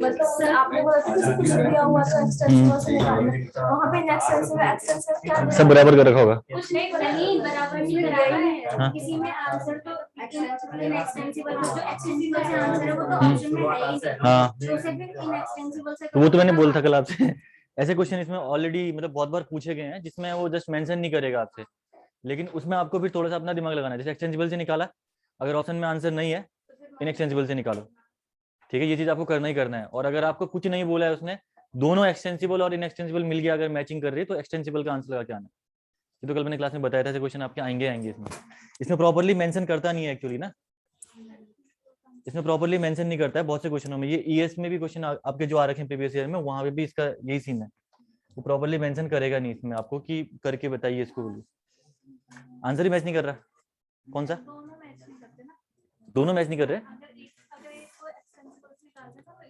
मतलब सर आपने बोला था किसी कुछ दिया हुआ तो एक्सटेंसिबल से निकालना, वहाँ पे एक्सटेंसिव एक्सटेंसिव क्या सब बराबर कर रखा होगा। कुछ नहीं बराबर नहीं कराया है। किसी में आंसर तो इनएक्सटेंसिबल जो एक्सटेंसिबल से आंसर है वो तो ऑप्शन में है ही। हाँ तो उसे फिर इनएक्सटेंसिबल से तो वो तो मैंने बोला था कल आपसे। ऐसे क्वेश्चन इसमें ऑलरेडी मतलब बहुत बार पूछे गए हैं जिसमें वो जस्ट मेंशन नहीं करेगा आपसे, लेकिन उसमें आपको फिर थोड़ा सा अपना दिमाग लगाना है। जैसे एक्सटेंसिबल से निकाला, अगर ऑप्शन में आंसर नहीं है इनएक्सटेंसिबल से निकालो, ठीक है। ये चीज आपको करना ही करना है। और अगर आपको कुछ नहीं बोला है उसने, दोनों एक्सटेंसिबल और इनएक्सटेंसिबल मिल गया अगर मैचिंग कर रही है तो एक्सटेंसिबल का आंसर लगा के आना। ये तो कल मैंने क्लास में बताया था, ऐसे क्वेश्चन आपके आएंगे इसमें प्रॉपर्ली मेंशन करता नहीं है एक्चुअली ना, इसमें प्रॉपर्ली मेंशन नहीं करता है बहुत से क्वेश्चनों में। ये ईएस में भी क्वेश्चन आपके जो आ रखे हैं प्रीवियस ईयर में, वहां पे भी इसका यही सीन है, वो प्रॉपर्ली मेंशन करेगा नहीं इसमें आपको कि करके बताइए इसको। आंसर ही मैच नहीं कर रहा, कौन सा? दोनों मैच नहीं कर रहे।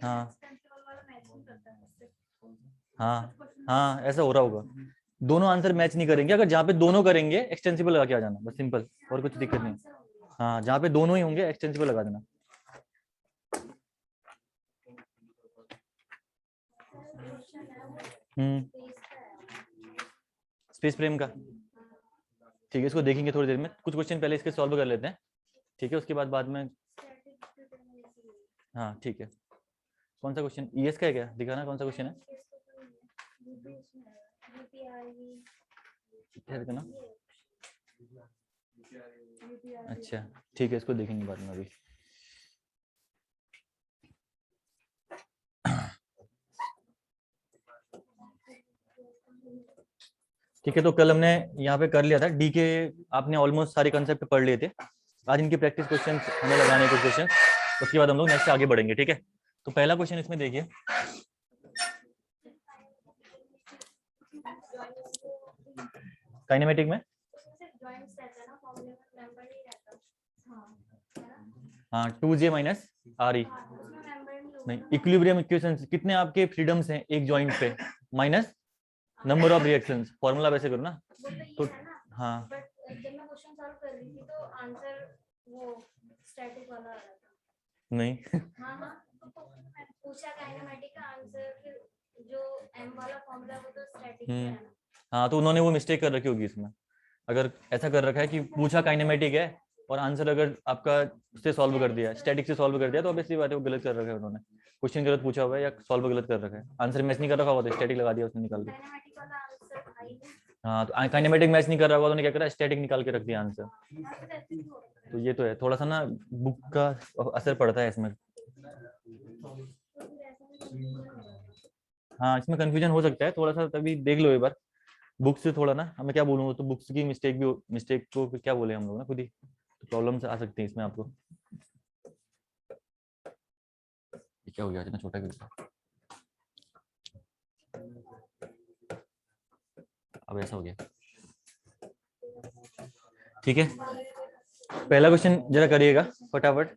हाँ हाँ हाँ, ऐसा हो रहा होगा, दोनों आंसर मैच नहीं करेंगे। अगर जहाँ पे दोनों करेंगे एक्सटेंसिबल लगा के आ जाना, बस सिंपल, और कुछ दिक्कत नहीं। हाँ, जहाँ पे दोनों ही होंगे एक्सटेंसिबल लगा देना। स्पेस फ्रेम का, ठीक है, इसको देखेंगे थोड़ी देर में। कुछ क्वेश्चन पहले इसके सॉल्व कर लेते हैं, ठीक है, उसके बाद में। हाँ ठीक है, कौन सा क्वेश्चन ईएस का है क्या? दिखाना कौन सा क्वेश्चन है। ना अच्छा ठीक है, इसको देखेंगे बाद में अभी। ठीक है, तो कल हमने यहाँ पे कर लिया था डी के, आपने ऑलमोस्ट सारे कंसेप्ट पढ़ लिए थे। आज इनके प्रैक्टिस क्वेश्चन हमें लगाने कुछ क्वेश्चन, उसके बाद हम लोग नेक्स्ट आगे बढ़ेंगे, ठीक है। तो पहला क्वेश्चन इसमें देखिए, काइनेमेटिक में हाँ 2j माइनस आर ई, नहीं इक्विलिब्रियम इक्वेशंस कितने आपके फ्रीडम्स हैं एक जॉइंट पे, minus number of reactions, formula वैसे करो ना। तो हाँ जब मैं क्वेश्चन सॉल्व कर रही थी तो आंसर वो स्टैटिक वाला आ रहा था। नहीं हाँ हाँ, तो पूछा काइनेमेटिक का आंसर, फिर जो m वाला फॉर्मूला वो तो स्टैटिक है ना। हाँ, तो उन्होंने वो मिस्टेक कर रखी होगी इसमें। अगर ऐसा कर रखा है कि पूछा काइनेमेटिक है और आंसर अगर आपका उससे सॉल्व कर दिया, स्टैटिक से सॉल्व कर दिया, तो ऑब्वियसली बात है वो गलत कर रखा है उन्होंने। क्वेश्चन गलत पूछा हुआ है या सॉल्व गलत कर रखा है, आंसर मैच नहीं कर रखा हुआ तो स्टैटिक लगा दिया उसने निकाल दिया। हाँ, तो काइनेमेटिक मैच नहीं कर रहा हुआ तो उन्होंने क्या करा, स्टैटिक निकाल के रख दिया आंसर। तो ये तो है, थोड़ा सा ना बुक का असर पड़ता है इसमें। हाँ, इसमें कंफ्यूजन हो सकता है थोड़ा सा, तभी देख लो एक बार बुक से थोड़ा ना। मैं क्या बोलूँ, तो बुक्स की मिस्टेक भी, मिस्टेक को क्या बोले हम लोग ना खुद ही, तो प्रॉब्लम्स आ सकती हैं इसमें आपको। क्या हो गया इतना छोटा क्यों? अब ऐसा हो गया, ठीक है। पहला क्वेश्चन जरा करिएगा फटाफट।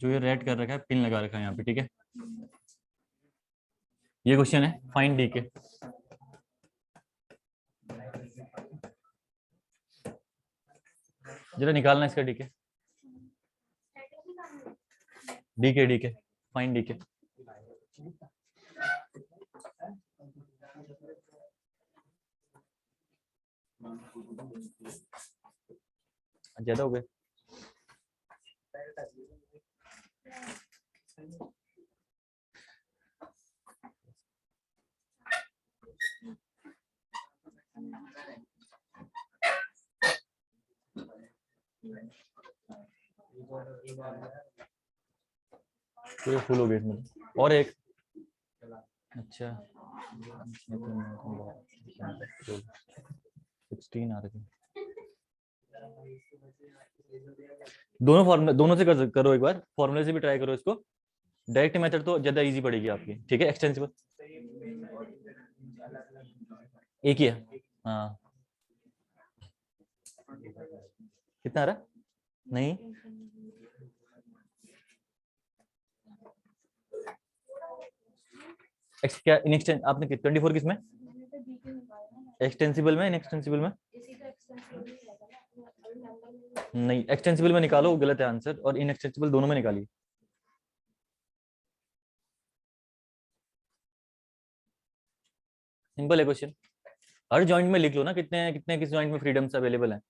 जो ये रेड कर रखा है, पिन लगा रखा है यहाँ पे, ठीक है। ये क्वेश्चन है फाइंड डी के। जरा निकालना इसका डी के, डी के फाइंड डी के। ज्यादा हो गए। पूरे फुल हो गए इसमें। और एक, अच्छा 16 आ रहे थे। दोनों फॉर्मूला, दोनों से करो एक बार, फॉर्मूले से भी ट्राई करो इसको। डायरेक्ट मेथड तो ज्यादा इजी पड़ेगी आपकी, ठीक है। एक्सटेंसिबल एक ही है, हाँ। कितना आ रहा? नहीं, क्या इनएक्सटेंस आपने 24 किसमें? एक्सटेंसिबल में, इनएक्सटेंसिबल में? नहीं, एक्सटेंसिबल में निकालो, गलत है आंसर, और इनएक्सटेंसिबल दोनों में निकालिए। सिंपल है क्वेश्चन। हर जॉइंट में लिख लो ना, कितने कितने किस जॉइंट में फ्रीडम्स अवेलेबल है।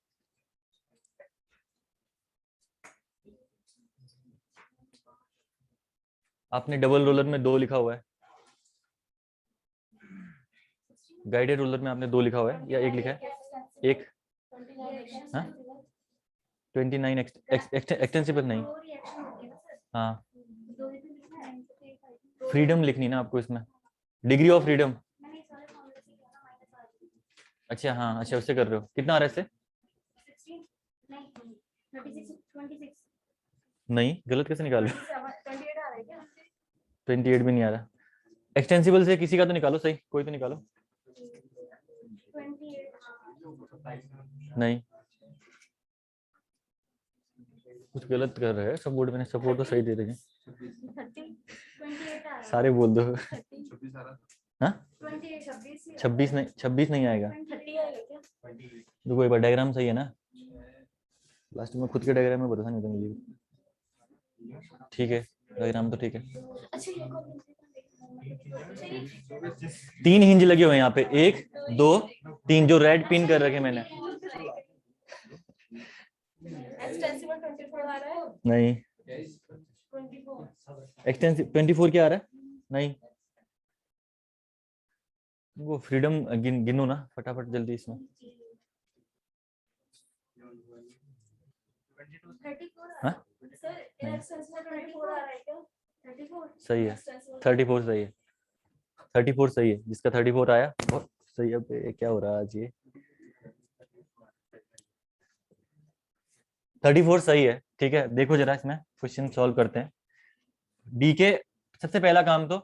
आपने डबल रोलर में 2 लिखा हुआ है, गाइडेड रोलर में आपने 2 लिखा हुआ है या 1 लिखा है? 1, हाँ 29 एक्सटेंसिबल नहीं, हाँ फ्रीडम लिखनी ना आपको इसमें, डिग्री ऑफ फ्रीडम। अच्छा हाँ, अच्छा उससे कर रहे हो, कितना आ रहा है इससे? नहीं, गलत कैसे निकाल रहे हो? 28 भी नहीं आ रहा। एक्सटेंसिबल से किसी का तो निकालो सही, कोई तो निकालो। नहीं, कुछ गलत कर रहे हैं। सपोर्ट मैंने सपोर्ट तो सही दे रहे हैं, सारे बोल दो। हाँ 26 नहीं, 26 नहीं आएगा। देखो एक बार, डायग्राम सही है ना? लास्ट में खुद के डायग्राम में भरोसा नहीं था मुझे। ठीक है, डायग्राम तो ठीक है। 3 हिंज लगे हुए हैं यहाँ पे, 1 2 3, जो रेड पिन कर रखे मैंने। नहीं, एक्सटेंसिव 24 क्या आ रहा है? नहीं, वो फ्रीडम गिनो ना फटाफट जल्दी इसमें। हाँ? सही है, 34 सही है, 34 सही है, जिसका 34 आया बहुत सही है। क्या हो रहा है आज ये? 34 सही है, ठीक है। देखो जरा इसमें क्वेश्चन सॉल्व करते हैं। डी के सबसे पहला काम तो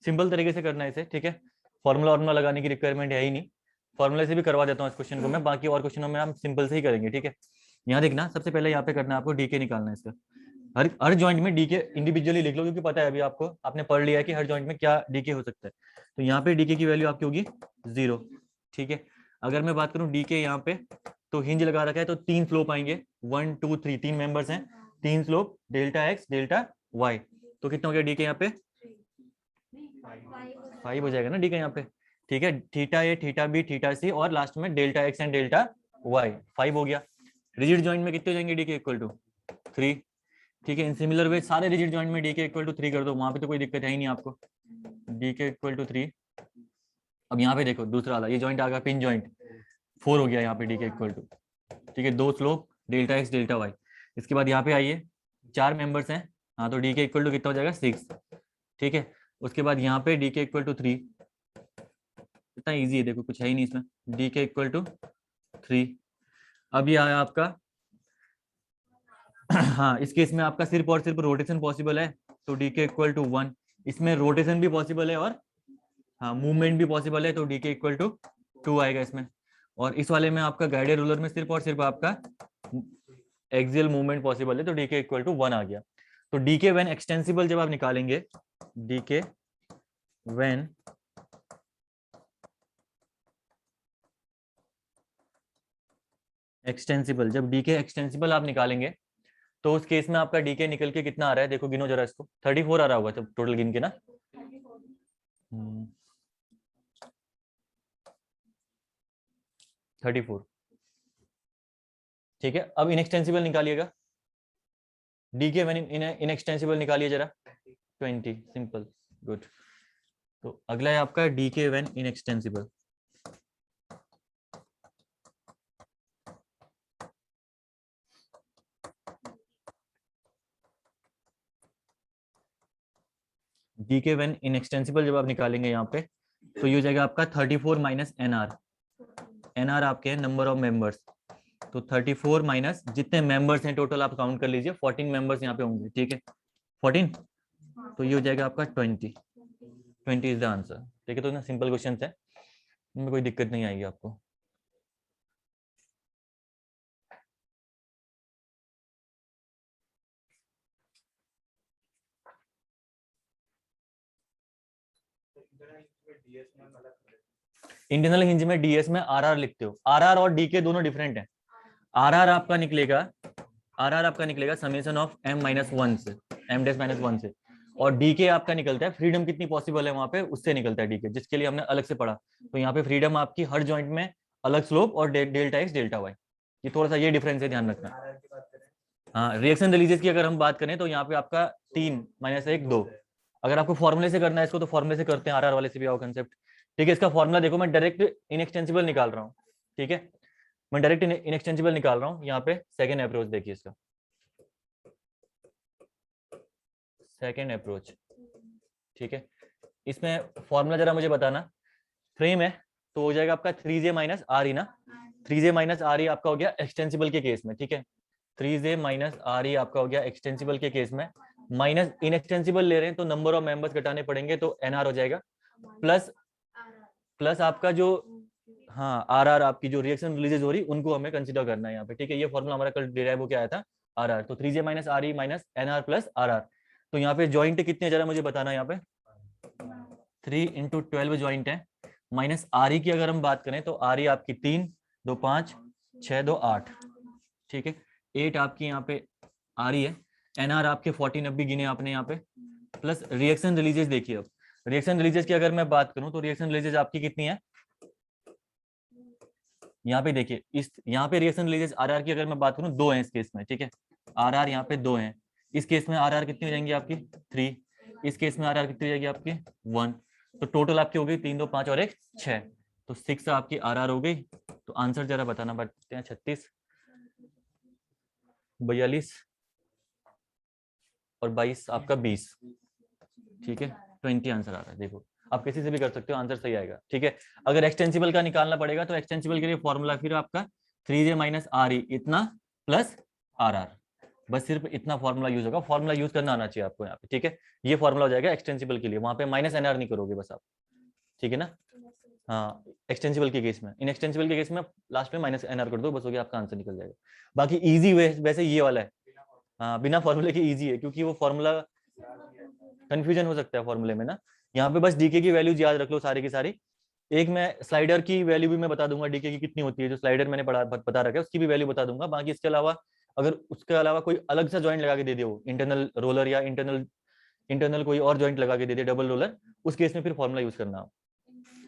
सिंपल तरीके से करना है इसे, ठीक है। फॉर्मूला वार्मूला लगाने की रिक्वायरमेंट है ही नहीं, फॉर्मूले से भी करवा देता हूँ इस क्वेश्चन को मैं। बाकी और क्वेश्चनों में हम सिंपल से ही करेंगे, ठीक है। यहाँ देखना, सबसे पहले यहाँ पे करना है आपको डीके निकालना है इसका। हर जॉइंट में डीके इंडिविजुअली लिख लो, क्योंकि पता है अभी आपको, आपने पढ़ लिया है कि हर जॉइंट में क्या डीके हो सकता है। तो यहाँ पे डीके की वैल्यू आपकी होगी 0, ठीक है। अगर मैं बात करूँ डीके यहाँ पे, तो हिंज लगा रखा है तो 3 स्लोप आएंगे, 1 2 3, 3 मेंबर्स हैं, 3 slope, delta X delta Y. तो कितना हो गया डीके यहाँ पे? 5 हो जाएगा ना डीके यहाँ पे, ठीक है। Theta A, theta B, theta C, और लास्ट में delta X and delta Y, 5 हो गया। रिजिड जॉइंट में कितने हो जाएंगे डीके? इक्वल टू 3, ठीक है। इन सिमिलर वे सारे रिजिड जॉइंट में डीके इक्वल टू 3 कर दो, वहां पे तो कोई दिक्कत है ही नहीं आपको। D K equal to 3। अब यहाँ पे देखो दूसरा वाला, ये जॉइंट आ गया पिन जॉइंट, 4 हो गया यहाँ पे डीके इक्वल टू, ठीक है। 2 slope, delta X delta Y. इसके बाद यहाँ पे आइए, 4 मेंबर्स हैं, हाँ, तो डीके इक्वल टू कितना हो जाएगा? 6, ठीक है। उसके बाद यहाँ पे डीके इक्वल टू 3, इतना इजी है, देखो कुछ है ही नहीं इसमें, डीके इक्वल टू 3। अब ये आया आपका हाँ, इस केस में आपका सिर्फ और सिर्फ रोटेशन पॉसिबल है, तो डीके इक्वल टू 1। इसमें रोटेशन भी पॉसिबल है और हाँ मूवमेंट भी पॉसिबल है, तो डीके इक्वल टू 2 आएगा इसमें। और इस वाले में आपका गाइडेड रूलर में सिर्फ और सिर्फ आपका एक्सियल मूवमेंट पॉसिबल है, तो डीके इक्वल टू 1 आ गया। तो डीके व्हेन एक्सटेंसिबल जब आप निकालेंगे, डीके व्हेन एक्सटेंसिबल, जब डीके एक्सटेंसिबल आप निकालेंगे, तो उस केस में आपका डीके निकल के कितना आ रहा है? देखो गिनो जरा इसको, 34 आ रहा होगा जब टोटल गिन के ना। 34, ठीक है, अब इनएक्सटेंसिबल निकालिएगा, डी के वैन इनएक्सटेंसिबल निकालिए जरा, 20, सिंपल, गुड। तो अगला है आपका डी के वैन इनएक्सटेंसिबल। डी के वैन इनएक्सटेंसिबल जब आप निकालेंगे यहाँ पे, तो ये हो जाएगा आपका 34 माइनस एनआर। एनआर आपके हैं नंबर ऑफ मेंबर्स, तो 34 माइनस जितने मेंबर्स हैं टोटल आप काउंट कर लीजिए, 14 मेंबर्स यहाँ पे होंगे, ठीक है, 14, तो ये हो जाएगा आपका 20 इज द आंसर। ठीक है, तो ना सिंपल क्वेश्चन है, इनमें कोई दिक्कत नहीं आएगी आपको। इंटरनल हिंज में डीएस में आरआर लिखते हो, आरआर और डी के दोनों डिफरेंट हैं। आरआर आपका निकलेगा समेशन ऑफ m माइनस 1 से, m डैश माइनस 1 से, और डी के आपका निकलता है फ्रीडम कितनी पॉसिबल है वहां पे, उससे निकलता है डी के, जिसके लिए हमने अलग से पढ़ा। तो यहाँ पे फ्रीडम आपकी हर जॉइंट में अलग स्लोप और डेल्टा एक्स डेल्टा वाई, ये थोड़ा सा ये डिफरेंस है, ध्यान रखना। हाँ, रिएक्शन रिलीजेस की अगर हम बात करें तो यहाँ पे आपका 3 माइनस 1 2, अगर आपको फॉर्मूले से करना है इसको तो फॉर्मूले से करते हैं, आरआर वाले से भी आओ कंसेप्ट। ठीक है, इसका फॉर्मूला देखो, मैं डायरेक्ट इनएक्सटेंसिबल निकाल रहा हूँ, ठीक है, मैं डायरेक्ट इनएक्सटेंसिबल निकाल रहा हूँ। यहाँ पे सेकेंड अप्रोच देखिए इसका, सेकेंड अप्रोच, ठीक है, इसमें फॉर्मूला जरा मुझे बताना। फ्रेम है तो हो जाएगा आपका 3j माइनस आर ई ना, 3j माइनस आर ई आपका हो गया एक्सटेंसिबल के केस में, ठीक है, 3j माइनस आर ई आपका हो गया एक्सटेंसिबल के केस में, माइनस इनएक्सटेंसिबल ले रहे हैं तो नंबर ऑफ मेंबर्स घटाने पड़ेंगे, तो एनआर हो जाएगा, प्लस आपका जो, हाँ आरआर आपकी जो रिएक्शन रिलीजेस हो रही उनको हमें कंसीडर करना है यहाँ पे, ठीक है, ये फॉर्मूला हमारा कल डिराइव हो के आया था आरआर, तो 3j minus R E minus N R plus R R. तो यहाँ पे जॉइंट कितने जरा मुझे बताना, यहाँ पे 3 इंटू 12 जॉइंट है, माइनस आर ई की अगर हम बात करें तो आर ई आपकी 3 2 5 6 2 8, ठीक है, 8 आपकी यहाँ पे आर ई है, एनआर आपके 14 अब भी गिने आपने यहाँ पे, प्लस रिएक्शन रिलीजेस देखिए। अब रिएक्शन रिलीजेस की अगर मैं बात करूं तो रिएक्शन रिलीजेस आपकी कितनी है, यहाँ पे देखिए, इस यहाँ पे रिएक्शन रिलीजेस आरआर की अगर मैं बात करूं 2 है इस केस में, ठीक है, आरआर यहाँ पे 2 है, इस केस में आरआर कितनी हो जाएंगी आपकी 3, इस केस में आरआर कितनी हो जाएगी आपकी 1, तो टोटल आपकी हो गई 3 2 5 और 1 6, तो 6 आपकी आरआर हो गई। तो आंसर जरा बताना पड़ते हैं, 36 42 और 22 आपका 20, ठीक है, 20 आंसर आ रहा है। देखो आप किसी से भी कर सकते हो, आंसर सही आएगा, ठीक है। अगर एक्सटेंसिबल का निकालना पड़ेगा तो एक्सटेंसिबल के लिए फॉर्मूला फिर आपका 3j माइनस आर ई इतना प्लस आर आर, बस सिर्फ इतना फॉर्मूला यूज होगा, फॉर्मूला यूज करना आना चाहिए आपको यहाँ पे, ठीक है, ये फॉर्मूला हो जाएगा एक्सटेंसिबल के लिए, वहां पे माइनस एनआर नहीं करोगे बस आप, ठीक है ना। हाँ, एक्सटेंसिबल के केस में, इनएक्सटेंसिबल के केस में लास्ट में माइनस एनआर कर दो, बस हो गया, आपका आंसर निकल जाएगा। बाकी इजी वैसे ये वाला है, हाँ बिना फॉर्मूले के इजी है, क्योंकि वो फॉर्मूला कंफ्यूजन हो सकता है फॉर्मूले में ना। यहाँ पे बस डीके की वैल्यूज याद रख लो सारी की सारी, एक मैं स्लाइडर की वैल्यू भी मैं बता दूंगा डीके की कितनी होती है, जो स्लाइडर मैंने बता रखा है उसकी भी वैल्यू बता दूंगा। बाकी इसके अलावा अगर उसके अलावा कोई अलग सा ज्वाइंट लगा के दे दे, वो इंटरनल रोलर या इंटरनल कोई और ज्वाइंट लगा के दे दे डबल रोलर, उस केस में फिर फॉर्मूला यूज करना हो,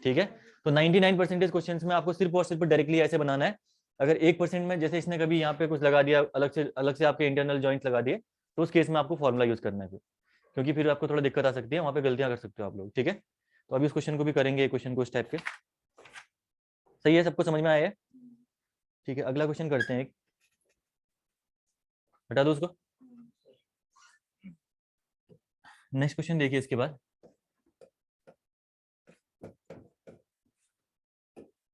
ठीक है। तो 99% क्वेश्चंस में आपको सिर्फ और सिर्फ डायरेक्टली ऐसे बनाना है। अगर 1% में जैसे इसने कभी यहाँ पे कुछ लगा दिया अलग से आपके इंटरनल जॉइंट्स लगा दिए, तो उस केस में आपको फॉर्मूला यूज करना है फिर, क्योंकि फिर आपको थोड़ा दिक्कत आ सकती है, वहां पे गलतियां कर सकते हो आप लोग, ठीक है। तो अभी उस क्वेश्चन को भी करेंगे, क्वेश्चन को इस टाइप के, सही है, सबको समझ में आया है, ठीक है। अगला क्वेश्चन करते हैं, एक हटा दो उसको, नेक्स्ट क्वेश्चन देखिए इसके बाद।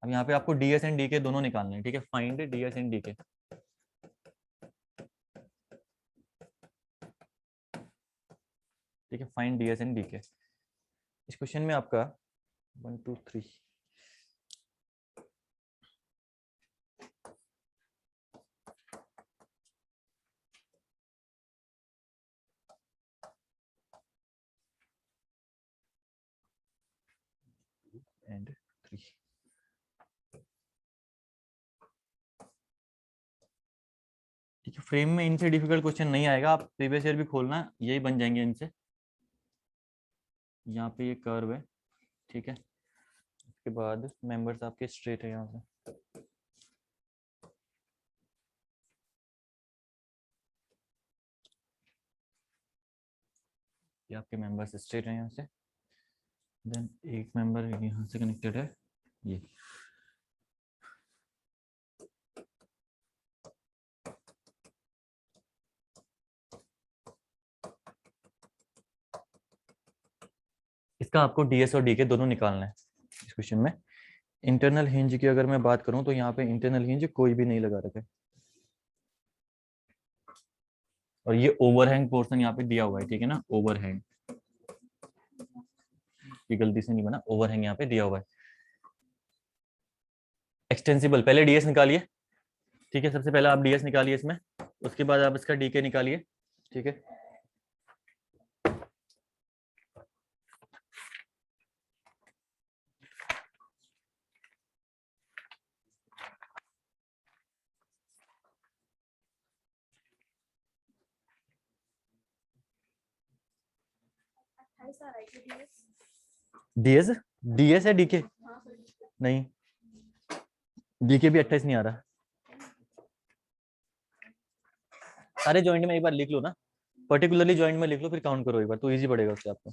अब यहाँ पे आपको डीएस एंड डीके दोनों निकालने हैं, ठीक है, फाइंड डीएस एंड डीके, ठीक है, फाइंड डीएस एंड डीके। इस क्वेश्चन में आपका 1 2 3 एंड 3, ठीक है। फ्रेम में इनसे डिफिकल्ट क्वेश्चन नहीं आएगा, आप प्रीवियस ईयर भी खोलना, यही बन जाएंगे इनसे। यहाँ पे ये कर्व है, ठीक है, उसके बाद मेंबर्स आपके स्ट्रेट है यहाँ से, ये आपके मेंबर्स स्ट्रेट हैं यहाँ से, देन एक मेंबर यहाँ से कनेक्टेड है ये। इसका आपको डीएस और डीके दोनों निकालना है इस क्वेश्चन में। इंटरनल हिंज की अगर मैं बात करूं तो यहाँ पे इंटरनल हिंज कोई भी नहीं लगा रखा है, और ये ओवरहैंग पोर्शन यहाँ पे दिया हुआ है, ठीक है ना, ओवरहैंग, ये गलती से नहीं बना, ओवरहैंग यहाँ पे दिया हुआ है। एक्सटेंसिबल, पहले डीएस निकालिए, ठीक है, सबसे पहले आप डीएस निकालिए इसमें, उसके बाद आप इसका डीके निकालिए, ठीक है। डीएस, डीएस है डीके नहीं, डीके भी 28 नहीं आ रहा। सारे जॉइंट में एक बार लिख लो ना, पर्टिकुलरली जॉइंट में लिख लो, फिर काउंट करो एक बार, तो इजी पड़ेगा उससे आपको।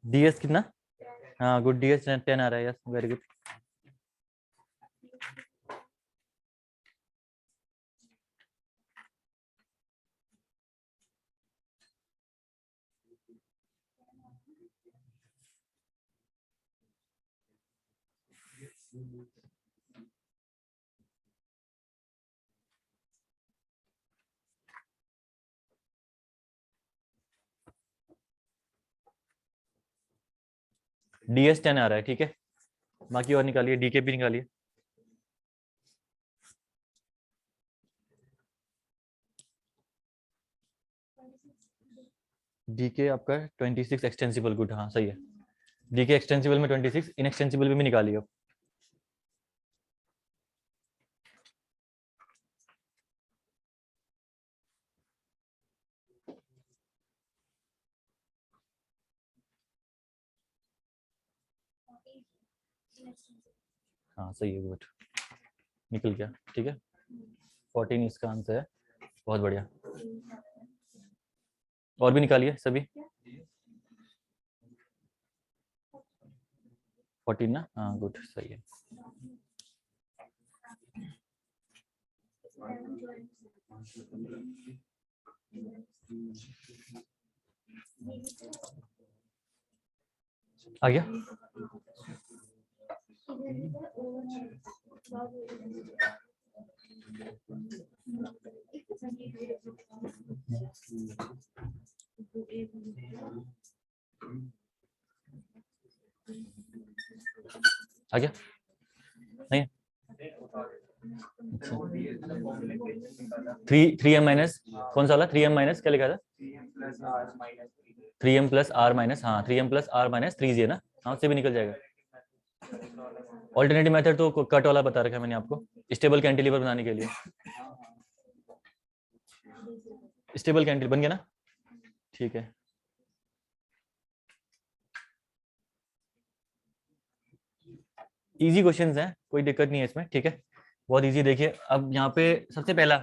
डीएस कितना? हाँ गुड, डीएस 10 आ रहा है, यस वेरी गुड। डीएस 10 आ रहा है, ठीक है, बाकी और निकालिए, डीके भी निकालिए। डीके आपका 26 एक्सटेंसिबल, गुड, हाँ सही है। डीके एक्सटेंसिबल में 26, इनएक्सटेंसिबल में भी निकालिए अब। हाँ सही है, गुड, निकल गया, ठीक है, 14 इसका आंसर है, बहुत बढ़िया। और भी निकालिए सभी, 14 ना, हाँ गुड, सही है। आ गया? आ गया नहीं? 3m माइनस कौन सा वाला? 3m माइनस क्या लिखा था? 3m प्लस आर माइनस, हाँ 3m plus are minus 3g है ना, हाँ उससे भी निकल जाएगा। ऑल्टरनेटिव मेथड तो कट वाला बता रखा है मैंने आपको, स्टेबल कैंटिलीवर बनाने के लिए। स्टेबल कैंटिलीवर बन गया ना, ठीक है। इजी क्वेश्चंस हैं, कोई दिक्कत नहीं है इसमें, ठीक है, बहुत इजी। देखिए अब यहाँ पे सबसे पहला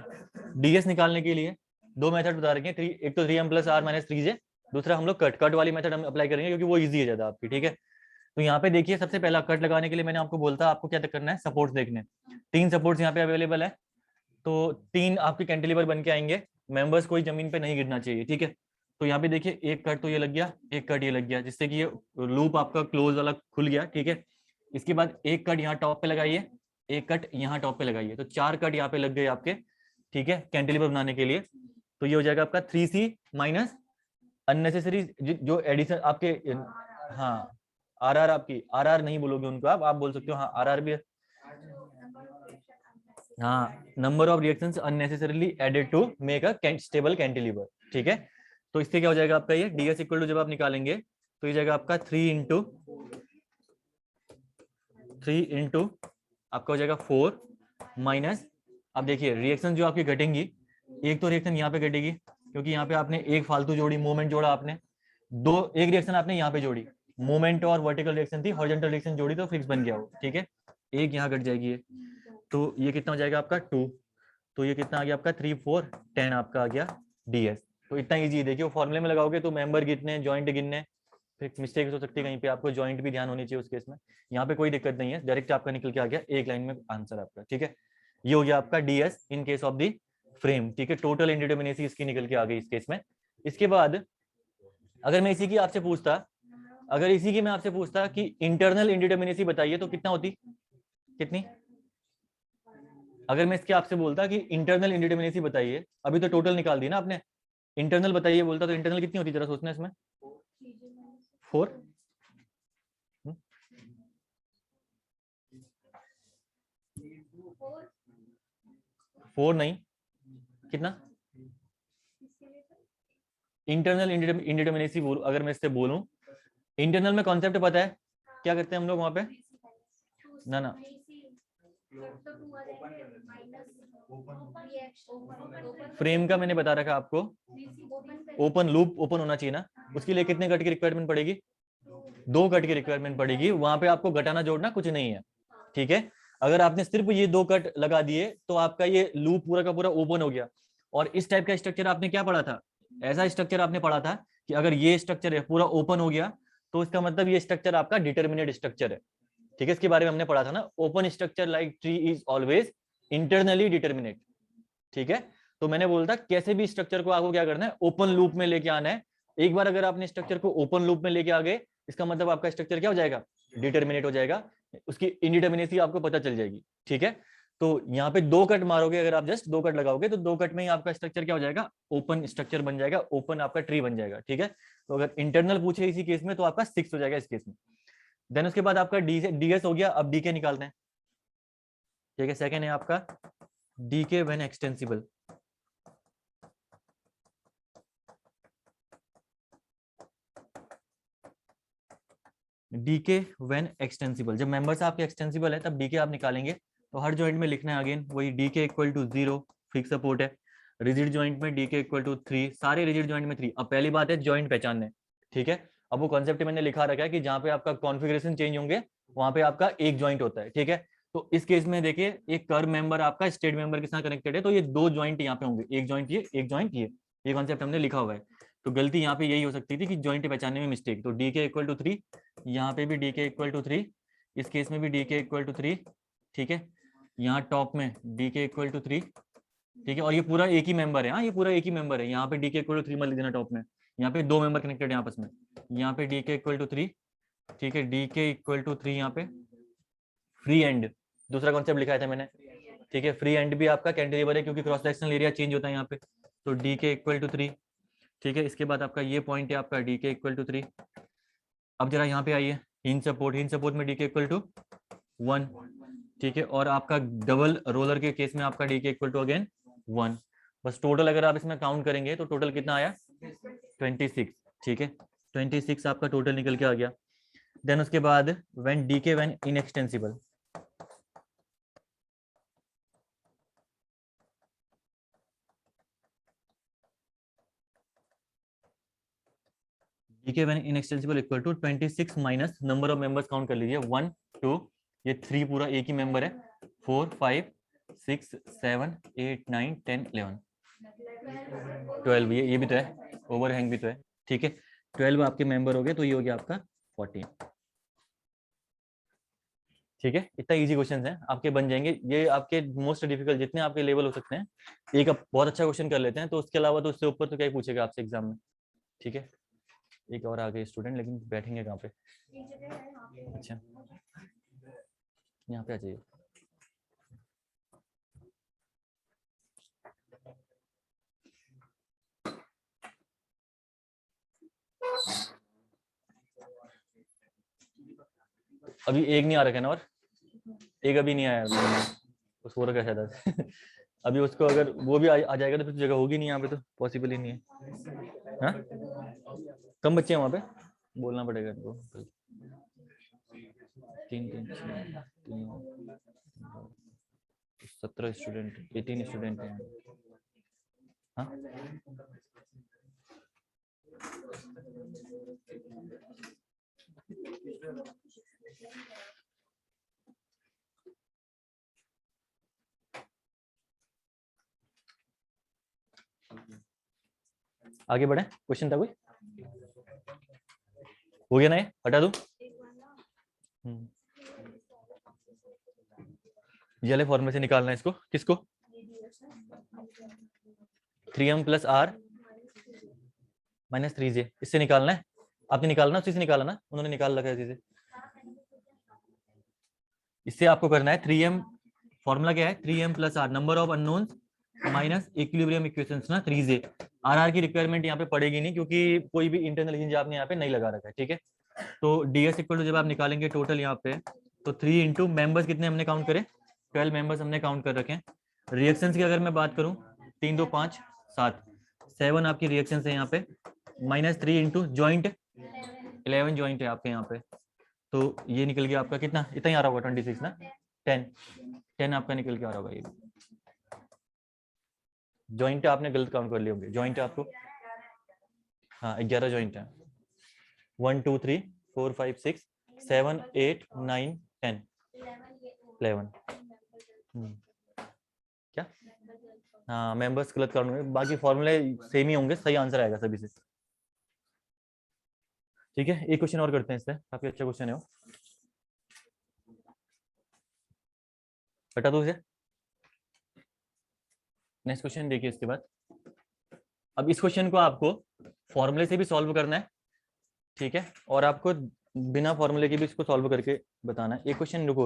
डीएस निकालने के लिए दो मेथड बता रखे हैं, एक तो 3m plus are minus 3j, दूसरा हम लोग कट वाली मेथड हम अप्लाई करेंगे क्योंकि वो इजी है ज्यादा आपकी, ठीक है। तो यहाँ पे देखिए सबसे पहला कट लगाने के लिए मैंने आपको बोलता आपको क्या करना है, सपोर्ट्स देखने, 3 सपोर्ट्स यहाँ पे अवेलेबल है, तो 3 आपके कैंटिलीवर बन के आएंगे, मेंबर्स कोई जमीन पे नहीं गिरना चाहिए, ठीक है। तो यहाँ पे देखिए एक कट तो ये लग गया, एक कट ये लग गया, जिससे कि ये लूप आपका क्लोज वाला खुल गया, ठीक है। इसके बाद एक कट यहाँ टॉप पे लगाइए, एक कट यहाँ टॉप पे लगाइए, तो 4 कट यहाँ पे लग गए आपके, ठीक है, कैंटिलीवर बनाने के लिए। तो ये हो जाएगा आपका 3c माइनस अननेसेसरी जो एडिशन आपके, हाँ आर आपकी, आर नहीं बोलोगे उनको आप बोल सकते हो, हाँ आर भी, हाँ number of reactions unnecessarily added to make a stable cantilever, ठीक है। तो इससे क्या हो जाएगा आपका, ये डीएस इक्वल टू जब आप निकालेंगे तो ये जाएगा आपका 3 इंटू आपका हो जाएगा 4 माइनस, अब देखिए रिएक्शन जो आपकी घटेंगी, एक तो रिएक्शन यहाँ पे घटेगी, क्योंकि यहाँ पे आपने एक फालतू जोड़ी, मोमेंट जोड़ा आपने, एक रिएक्शन आपने यहाँ पे जोड़ी, मोमेंट और वर्टिकल रिएक्शन थी, हॉरिजॉन्टल रिएक्शन जोड़ी तो फिक्स बन गया वो, ठीक है। एक यहाँ घट जाएगी ये, तो ये कितना हो जाएगा आपका 2, तो ये कितना आ गया आपका 3 4 10 आपका आ गया ds। तो इतना इजी है, देखिए फॉर्मूले में लगाओगे तो मेंबर गिनने, जॉइंट गिनने, फिर मिस्टेक हो सकती है कहीं पे, आपको जॉइंट भी ध्यान होनी चाहिए उस केस में। यहाँ पे कोई दिक्कत नहीं है, डायरेक्ट आपका निकल के आ गया एक लाइन में आंसर आपका, ठीक है। ये हो गया आपका ds in case of the frame, ठीक है। टोटल इंडिटरमिनेसी इसकी निकल के आ गई इस केस में। इसके बाद अगर मैं इसी की आपसे पूछता, अगर इसी की मैं आपसे पूछता कि इंटरनल इंडिटरमिनेसी बताइए तो कितना होती, कितनी? अगर मैं इसके आपसे बोलता कि इंटरनल इंडिटरमिनेसी बताइए, अभी तो टोटल निकाल दी ना आपने, इंटरनल बताइए बोलता तो इंटरनल कितनी होती, जरा सोचना इसमें। 4 4 नहीं, कितना? इंटरनल इंडिटरमिनेसी बोल, अगर मैं इससे बोलूं, इंटरनल में कॉन्सेप्ट पता है क्या करते हैं हम लोग वहां पे? ना ना, फ्रेम का मैंने बता रखा आपको, ओपन लूप ओपन होना चाहिए ना, उसके लिए कितने कट की रिक्वायरमेंट पड़ेगी? 2 कट की रिक्वायरमेंट पड़ेगी, वहां पे आपको घटाना जोड़ना कुछ नहीं है, ठीक है। अगर आपने सिर्फ ये 2 कट लगा दिए तो आपका ये लूप पूरा का पूरा ओपन हो गया। और इस टाइप का स्ट्रक्चर आपने क्या पढ़ा था, ऐसा स्ट्रक्चर आपने पढ़ा था कि अगर ये स्ट्रक्चर है पूरा ओपन हो गया तो इसका मतलब ये स्ट्रक्चर आपका डिटर्मिनेट स्ट्रक्चर है, ठीक है। इसके बारे में हमने पढ़ा था ना, open structure like tree is always internally determinate, ठीक है। तो मैंने बोला था कैसे भी स्ट्रक्चर को आपको क्या करना है, ओपन लूप में लेके आना है। एक बार अगर आपने स्ट्रक्चर को ओपन लूप में लेके आ गए, इसका मतलब आपका स्ट्रक्चर क्या हो जाएगा, डिटर्मिनेट हो जाएगा, उसकी इंडिटर्मिनेसी आपको पता चल जाएगी, ठीक है। तो यहाँ पे 2 कट मारोगे, अगर आप जस्ट 2 कट लगाओगे तो 2 कट में ही आपका स्ट्रक्चर क्या हो जाएगा, ओपन स्ट्रक्चर बन जाएगा, ओपन आपका ट्री बन जाएगा, ठीक है। तो अगर इंटरनल पूछे इसी केस में तो आपका 6 हो जाएगा इस केस में। देन उसके बाद आपका डीएस हो गया, अब डीके निकालते हैं, ठीक है। सेकेंड है आपका D K when extensible. D K when extensible, जब मेंबर्स आपके एक्सटेंसिबल है तब डीके आप निकालेंगे। तो हर जॉइंट में लिखना है अगेन वही, D K equal to 0 fix support है, रिजिड जॉइंट में डीके इक्वल टू 3, सारे रिजिड जॉइंट में 3। अब पहली बात है जॉइंट पहचानने, ठीक है। अब वो कॉन्सेप्ट मैंने लिखा रखा है कि जहां पे आपका कॉन्फ़िगरेशन चेंज होंगे वहां पे आपका एक जॉइंट होता है, ठीक है। तो इस केस में देखिए एक कर्व मेंबर आपका स्टेट मेंबर के साथ कनेक्टेड है, तो ये 2 जॉइंट यहाँ पे होंगे, एक जॉइंट ये, एक जॉइंट ये कॉन्सेप्ट हमने लिखा हुआ है। तो गलती यहाँ पे यही हो सकती थी कि जॉइंट पहचानने में मिस्टेक। तो डी के इक्वल टू 3, यहाँ पे भी डी के इक्वल टू 3, इस केस में भी डी के इक्वल टू 3, ठीक है। यहाँ टॉप में डी के इक्वल टू 3, ठीक है। और ये पूरा एक ही मेंबर है, हाँ ये पूरा एक ही मेंबर है। यहाँ पे डी के इक्वल टू 3 मत लिख देना टॉप में, यहाँ पे 2 मेंबर कनेक्टेड है आपस में। यहाँ पे डी के इक्वल टू 3, ठीक है, डी के इक्वल टू 3, यहाँ पे फ्री एंड दूसरा कॉन्सेप्ट लिखा था मैंने, ठीक है। फ्री एंड भी आपका कैंटिलीवर है क्योंकि क्रॉस सेक्शनल एरिया चेंज होता है यहाँ पे। तो डी के इक्वल टू 3, ठीक है। इसके बाद आपका ये पॉइंट है आपका डी के इक्वल टू 3। अब जरा यहाँ पे आइए, हिंज सपोर्ट में डी के इक्वल टू 1, ठीक है। और आपका डबल रोलर के केस में आपका डी के इक्वल टू अगेन 1। बस टोटल अगर आप इसमें काउंट करेंगे तो टोटल कितना आया 26, ठीक है। 26 आपका टोटल निकल के आ गया। देन उसके बाद when D K when inextensible, D K when inextensible equal to 26 minus number of members count कर लीजिए, 1 2, ये 3 पूरा एक ही मेंबर है, 4 5 6 7 8 9 10 11 12, ये भी तो है, ओवरहैंग भी तो है, ठीक है। 12 आपके मेंबर हो गए, तो ये हो गया आपका 14, ठीक है। इतना इजी क्वेश्चन है आपके बन जाएंगे, ये आपके मोस्ट डिफिकल्ट जितने आपके लेवल हो सकते हैं। एक आप बहुत अच्छा क्वेश्चन कर लेते हैं तो उसके अलावा तो उससे ऊपर तो क्या ही पूछेगा आपसे एग्जाम में, ठीक है। एक और आ गए स्टूडेंट, लेकिन बैठेंगे कहाँ पे? अच्छा, यहाँ पे आ जाइए। अभी एक नहीं आ रखा है ना, और एक अभी नहीं आया, उसको रखा शायद अभी उसको अगर वो भी आ जाएगा तो फिर जगह होगी नहीं यहाँ पे, तो पॉसिबल ही नहीं है। हाँ, कम बच्चे हैं वहाँ पे, बोलना पड़ेगा इनको। 17 स्टूडेंट, 18 स्टूडेंट हैं। हाँ आगे बढ़े, क्वेश्चन था कोई, हो गया ना ये, हटा दूं? ये वाले फॉर्मूले से निकालना है इसको, किसको? 3m plus are minus 3j, इससे निकालना है। आपने निकालना, उसी से निकाला ना, उन्होंने निकाल रखा है इसी से। इससे आपको करना है 3m, फॉर्मूला क्या है? 3m plus R, number of unknowns minus equilibrium equations ना 3j। आर की रिक्वायरमेंट यहाँ पे पड़ेगी नहीं, क्योंकि कोई भी इंटरनल रेंज आपने यहाँ पे नहीं लगा रखा है, ठीक है। तो ds इक्वल टू जब आप निकालेंगे टोटल यहाँ पे, तो 3 इंटू मेंबर्स कितने हमने काउंट करे? 12 मेंबर्स हमने काउंट कर रखे हैं। रिएक्शंस की अगर मैं बात करूँ, 3 2 5 7 7 आपकी रिएक्शंस है यहाँ पे, माइनस 3 इंटू ज्वाइंट 11 ज्वाइंट है आपके यहाँ पे, तो ये निकल गया आपका कितना, इतना ही आ रहा होगा 26 ना, 10 आपका निकल के आ रहा होगा। ये ज्वाइंट आपने गलत काउंट कर लिए होंगे, ज्वाइंट आपको, हाँ 11 ज्वाइंट है, 1 2 3 4 5 6 7 8 9 10 11। क्या? हाँ मेंबर्स गलत काउंट होंगे, बाकी फॉर्मूले सेम ही होंगे, सही आंसर आएगा सभी से। ठीक है, एक क्वेश्चन और करते हैं इससे, काफी अच्छा क्वेश्चन है वो, हटा दो इसे। नेक्स्ट क्वेश्चन देखिए इसके बाद। अब इस क्वेश्चन को आपको फॉर्मूले से भी सॉल्व करना है, ठीक है, और आपको बिना फॉर्मूले के भी इसको सॉल्व करके बताना है। एक क्वेश्चन, रुको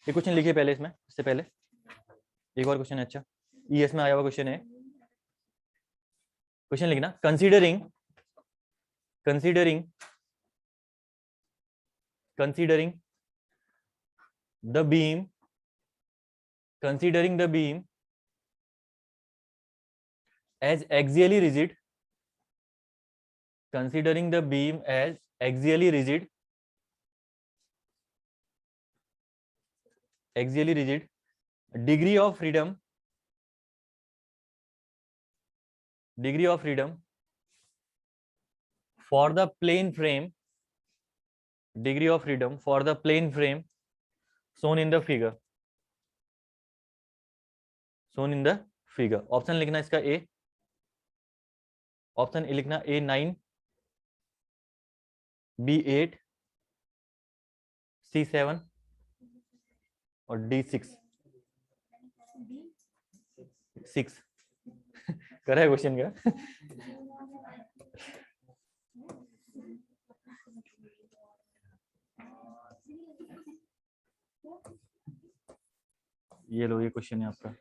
एक क्वेश्चन लिखिए पहले, इसमें इससे पहले एक और क्वेश्चन है, अच्छा ईएस में आया हुआ क्वेश्चन है। क्वेश्चन लिखना, considering the beam as axially rigid, degree of freedom for the plane frame, shown in the figure, option लिखना इसका ए, ऑप्शन ए लिखना A 9 B 8 C 7 और D 6 करा है क्वेश्चन का? ये लो, ये क्वेश्चन है आपका।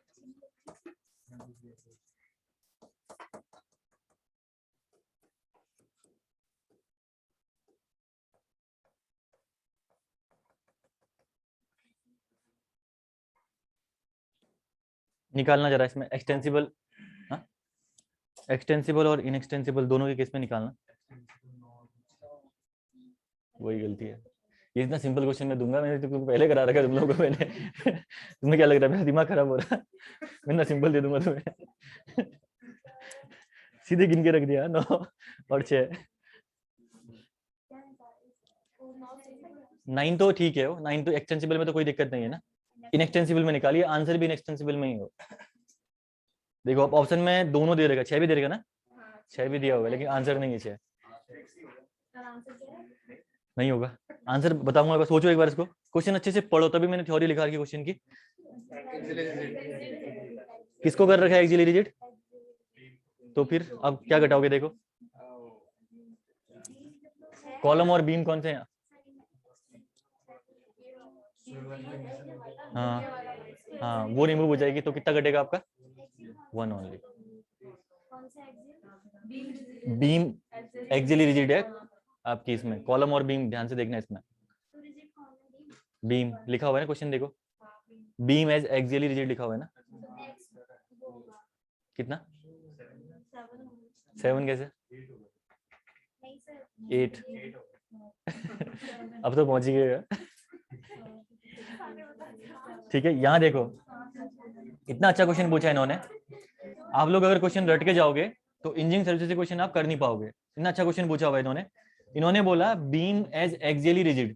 निकालना जरा इसमें एक्सटेंसिबल, हाँ एक्सटेंसिबल और इनएक्सटेंसिबल दोनों के केस में निकालना, वही गलती है। ये इतना सिंपल क्वेश्चन मैं दूंगा, मैंने तो पहले करा रखा है तुम लोगों को मैंने। तुम्हें क्या लग रहा है मेरा दिमाग खराब हो रहा है? मैं ना सिंपल दे दूंगा तुम्हें। सीधे गिन के रख दिया 9 और 6। 9 तो ठीक है, 9 तो एक्सटेंसिबल में तो कोई दिक्कत नहीं है ना, इनएक्सटेंसिबल में निकालिए, आंसर भी इनएक्सटेंसिबल में ही हो। देखो आप ऑप्शन में दोनों दे देगा, 6 भी दे देगा ना, 6 भी दिया होगा, लेकिन आंसर नहीं है 6, नहीं होगा आंसर। बताऊंगा, बस सोचो एक बार इसको, क्वेश्चन अच्छे से पढ़ो, तभी मैंने थ्योरी लिखा रखी क्वेश्चन की। किसको कर रखा है एक्सियली रिजिड? तो फिर अब क्या घटाओगे, देखो कॉलम और बीम कौन से हैं? हाँ वो रिमूव हो जाएगी, तो कितना घटेगा आपका? 1 ओनली। बीम एक्सियली रिजिड है आपकी, इसमें कॉलम और बीम ध्यान से देखना, इसमें बीम लिखा हुआ है ना, क्वेश्चन देखो, बीम एज एक्सियली रिजिड लिखा हुआ है ना। कितना? 7 कैसे? 8। अब तो पहुंच ही गए। ठीक है, यहाँ देखो इतना अच्छा क्वेश्चन पूछा है इन्होंने, आप लोग अगर क्वेश्चन रट के जाओगे तो इंजीनियरिंग सर्विसेज से क्वेश्चन आप कर नहीं पाओगे। इतना अच्छा क्वेश्चन पूछा हुआ है इन्होंने बोला बीम एज एक्सियली रिजिड।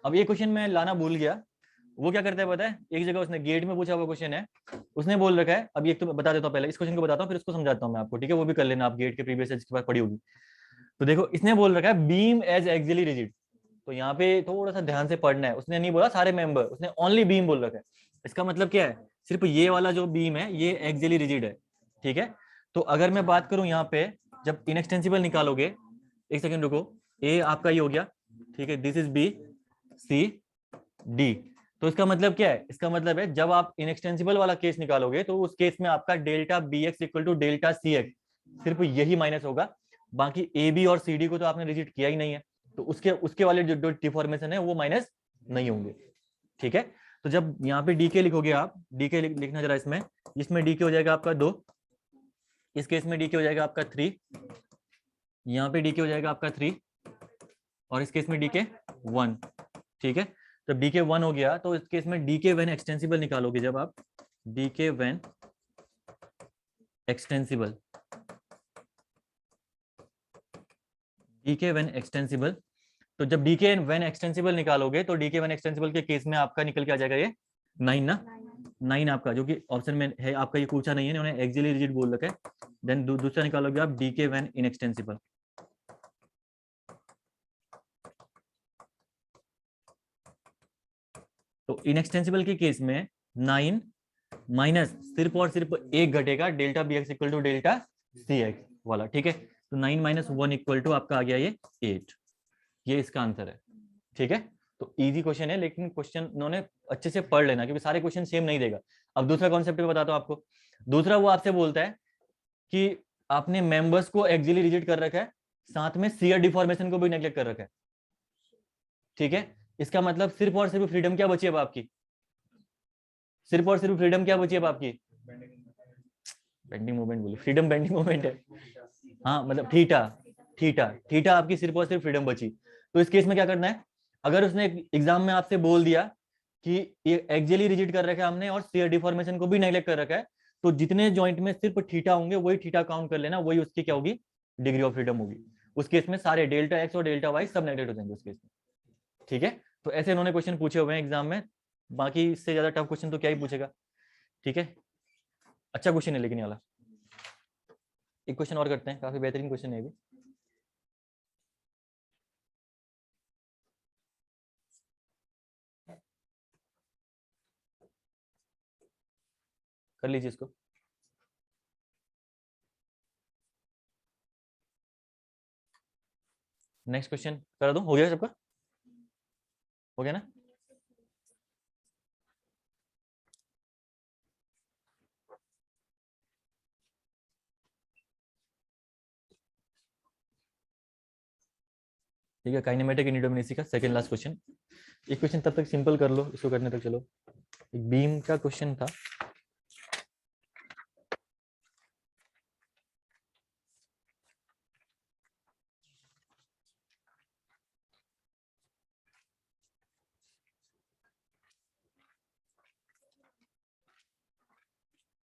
अब ये क्वेश्चन मैं लाना भूल गया, वो क्या करता है पता है, एक जगह उसने गेट में पूछा हुआ क्वेश्चन है, उसने बोल रखा है, अभी एक तो बता देता हूँ, पहले इस क्वेश्चन को बताता हूँ फिर उसको समझाता हूँ मैं आपको, ठीक है, वो भी कर लेना आप, गेट के प्रीवियस जिसके पास पड़ी होगी। तो देखो इसने बोल रखा है बीम एज एक्सियली रिजिड, तो यहाँ पे थोड़ा सा ध्यान से पढ़ना है, उसने नहीं बोला सारे मेंबर, उसने ओनली बीम बोल रखा है। इसका मतलब क्या है, सिर्फ ये वाला जो बीम है ये एक्सियली रिजिड है, ठीक है। तो अगर मैं बात करूं यहाँ पे, जब इनएक्सटेंसिबल निकालोगे, एक सेकंड रुको, ए आपका ये हो गया, ठीक है, this is B, C, D. तो इसका मतलब क्या है, इसका मतलब है जब आप इनएक्सटेंसिबल वाला केस निकालोगे तो उस केस में आपका delta B X equal to delta C X, सिर्फ यही माइनस होगा, बाकी ए बी और सी डी को तो आपने रिजिट किया ही नहीं है, तो उसके उसके वाले जो डिफॉर्मेशन है वो माइनस नहीं होंगे, ठीक है। तो जब यहाँ पे डी के लिखोगे आप, डी के लिखना जरा इसमें, इसमें डी के हो जाएगा आपका 2, इस केस में डी के हो जाएगा आपका 3, यहाँ पे डी के हो जाएगा आपका 3, और इस केस में डी के 1, ठीक है। तो डी के 1 हो गया, तो इस केस में डी के व्हेन एक्सटेंसिबल निकालोगे, जब आप D K when extensible, D K when extensible, तो जब डी के व्हेन एक्सटेंसिबल निकालोगे तो डी के व्हेन एक्सटेंसिबल के केस में आपका निकल के आ जाएगा ये 9 ना, 9 आपका, जो कि ऑप्शन में है आपका, ये पूछा नहीं है उन्होंने, एक्सियली रिजिड बोल रखा है। देन दूसरा निकालोगे आप डी के व्हेन इनएक्सटेंसिबल, तो इनएक्सटेंसिबल के केस में 9 माइनस सिर्फ और सिर्फ एक घटेगा, delta B X equal to delta C X वाला, ठीक है। तो 9 माइनस 1 इक्वल टू आपका आ गया ये 8, ये इसका आंसर है, ठीक है। तो इजी क्वेश्चन है, लेकिन क्वेश्चन उन्होंने अच्छे से पढ़ लेना, क्योंकि सारे क्वेश्चन सेम नहीं देगा। अब दूसरा कॉन्सेप्ट बताता हूं आपको। दूसरा वो आपसे बोलता है कि आपने मेंबर्स को एक्सियली रिजिड कर रखा है, साथ में शियर डिफॉर्मेशन को भी नेग्लेक्ट कर रखा है, ठीक है। इसका मतलब सिर्फ और सिर्फ फ्रीडम क्या बची है आपकी, सिर्फ और सिर्फ फ्रीडम क्या बची है आपकी, बेंडिंग मूवमेंट बोली, फ्रीडम बेंडिंग मूवमेंट है, हाँ मतलब थीटा, थीटा, थीटा आपकी सिर्फ और सिर्फ फ्रीडम बची। तो इस केस में क्या करना है, अगर उसने एग्जाम में आपसे बोल दिया कि ये एक्सियली रिजिड कर रखा है हमने और शियर डिफॉर्मेशन को भी नेग्लेक्ट कर रखा है, तो जितने जॉइंट में सिर्फ थीटा होंगे वही थीटा काउंट कर लेना, वही उसकी क्या होगी, डिग्री ऑफ फ्रीडम होगी। उस केस में सारे डेल्टा एक्स और डेल्टा वाई सब नेग्लेक्ट हो जाएंगे उस केस में, ठीक है। तो ऐसे इन्होंने क्वेश्चन पूछे हुए हैं एग्जाम में, बाकी इससे ज्यादा टफ क्वेश्चन तो क्या ही पूछेगा, ठीक है। अच्छा क्वेश्चन है लेकिन ये वाला। एक क्वेश्चन और करते हैं, काफी बेहतरीन क्वेश्चन है भी। कर लीजिए इसको। नेक्स्ट क्वेश्चन कर दूं, हो गया सबका, हो गया ना। ठीक है, काइनेमेटिक इंडिटरमिनेसी का सेकंड लास्ट क्वेश्चन। एक क्वेश्चन तब तक सिंपल कर लो, इसको करने तक चलो। एक बीम का क्वेश्चन था,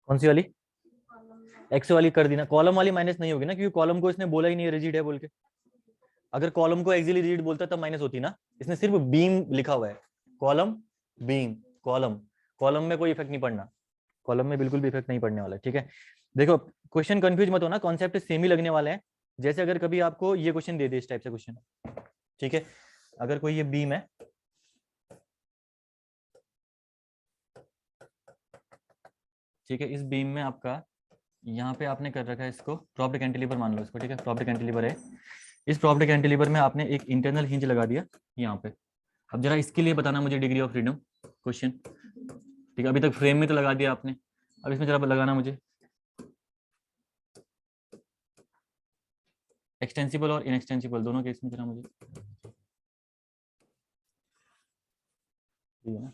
कौन सी वाली, एक्स वाली कर दी ना, कॉलम वाली माइनस नहीं होगी ना, क्योंकि कॉलम को इसने बोला ही नहीं है रिजिड है बोल के। अगर कॉलम को एक्सियली रिजिड बोलता तब माइनस होती ना, इसने सिर्फ बीम लिखा हुआ है, कॉलम बीम, कॉलम, कॉलम में कोई इफेक्ट नहीं पड़ना, कॉलम में बिल्कुल भी इफेक्ट नहीं पड़ने वाला है, ठीक है। देखो क्वेश्चन कंफ्यूज मत होना, कॉन्सेप्ट सेम ही लगने वाले हैं। जैसे अगर कभी आपको ये क्वेश्चन दे दे, इस टाइप से क्वेश्चन, ठीक है, अगर कोई ये बीम है, ठीक है, इस बीम में आपका यहाँ पे आपने कर रखा है इसको प्रॉप्ड कैंटिलीवर मान लो इसको, ठीक है, प्रॉप्ड कैंटिलीवर है। इस प्रॉप्ड कैंटिलीवर में आपने एक इंटरनल हिंज लगा दिया यहाँ पे। अब जरा इसके लिए बताना मुझे डिग्री ऑफ फ्रीडम क्वेश्चन, ठीक है। अभी तक फ्रेम में तो लगा दिया आपने, अब इसमें जरा लगाना मुझे एक्सटेंसिबल और इनएक्सटेंसिबल दोनों केस में जरा मुझे, ठीक है ना।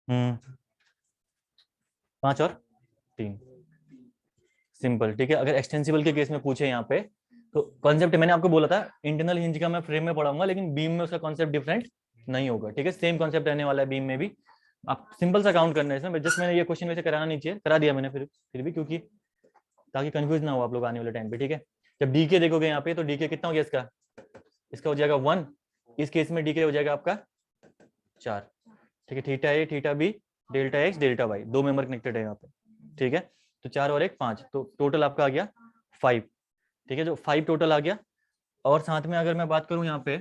हम्म, 5 और 3 सिंपल, ठीक है। अगर एक्सटेंसिबल के केस में पूछे यहाँ पे, तो कॉन्सेप्ट मैंने आपको बोला था इंटरनल हिंज का मैं फ्रेम में पढ़ाऊंगा, लेकिन बीम में उसका कॉन्सेप्ट डिफरेंट नहीं होगा, ठीक है, सेम कॉन्सेप्ट रहने वाला है बीम में भी। आप सिंपल सा काउंट करना है इसमें, जस्ट मैंने ये क्वेश्चन वैसे कराना नहीं चाहिए, करा दिया मैंने फिर भी, क्योंकि ताकि कंफ्यूज ना हो आप लोग आने वाले टाइम पे, ठीक है। जब डीके देखोगे यहाँ पे तो डीके कितना हो गया इसका, इसका हो जाएगा 1, इस केस में डीके हो जाएगा आपका 4, ठीक है। Theta A theta B delta X delta Y, 2 member connected है यहाँ पे, ठीक है। तो 4 और 1 5, तो टोटल आपका आ गया 5, ठीक है। जो 5 टोटल आ गया, और साथ में अगर मैं बात करूं यहाँ पे,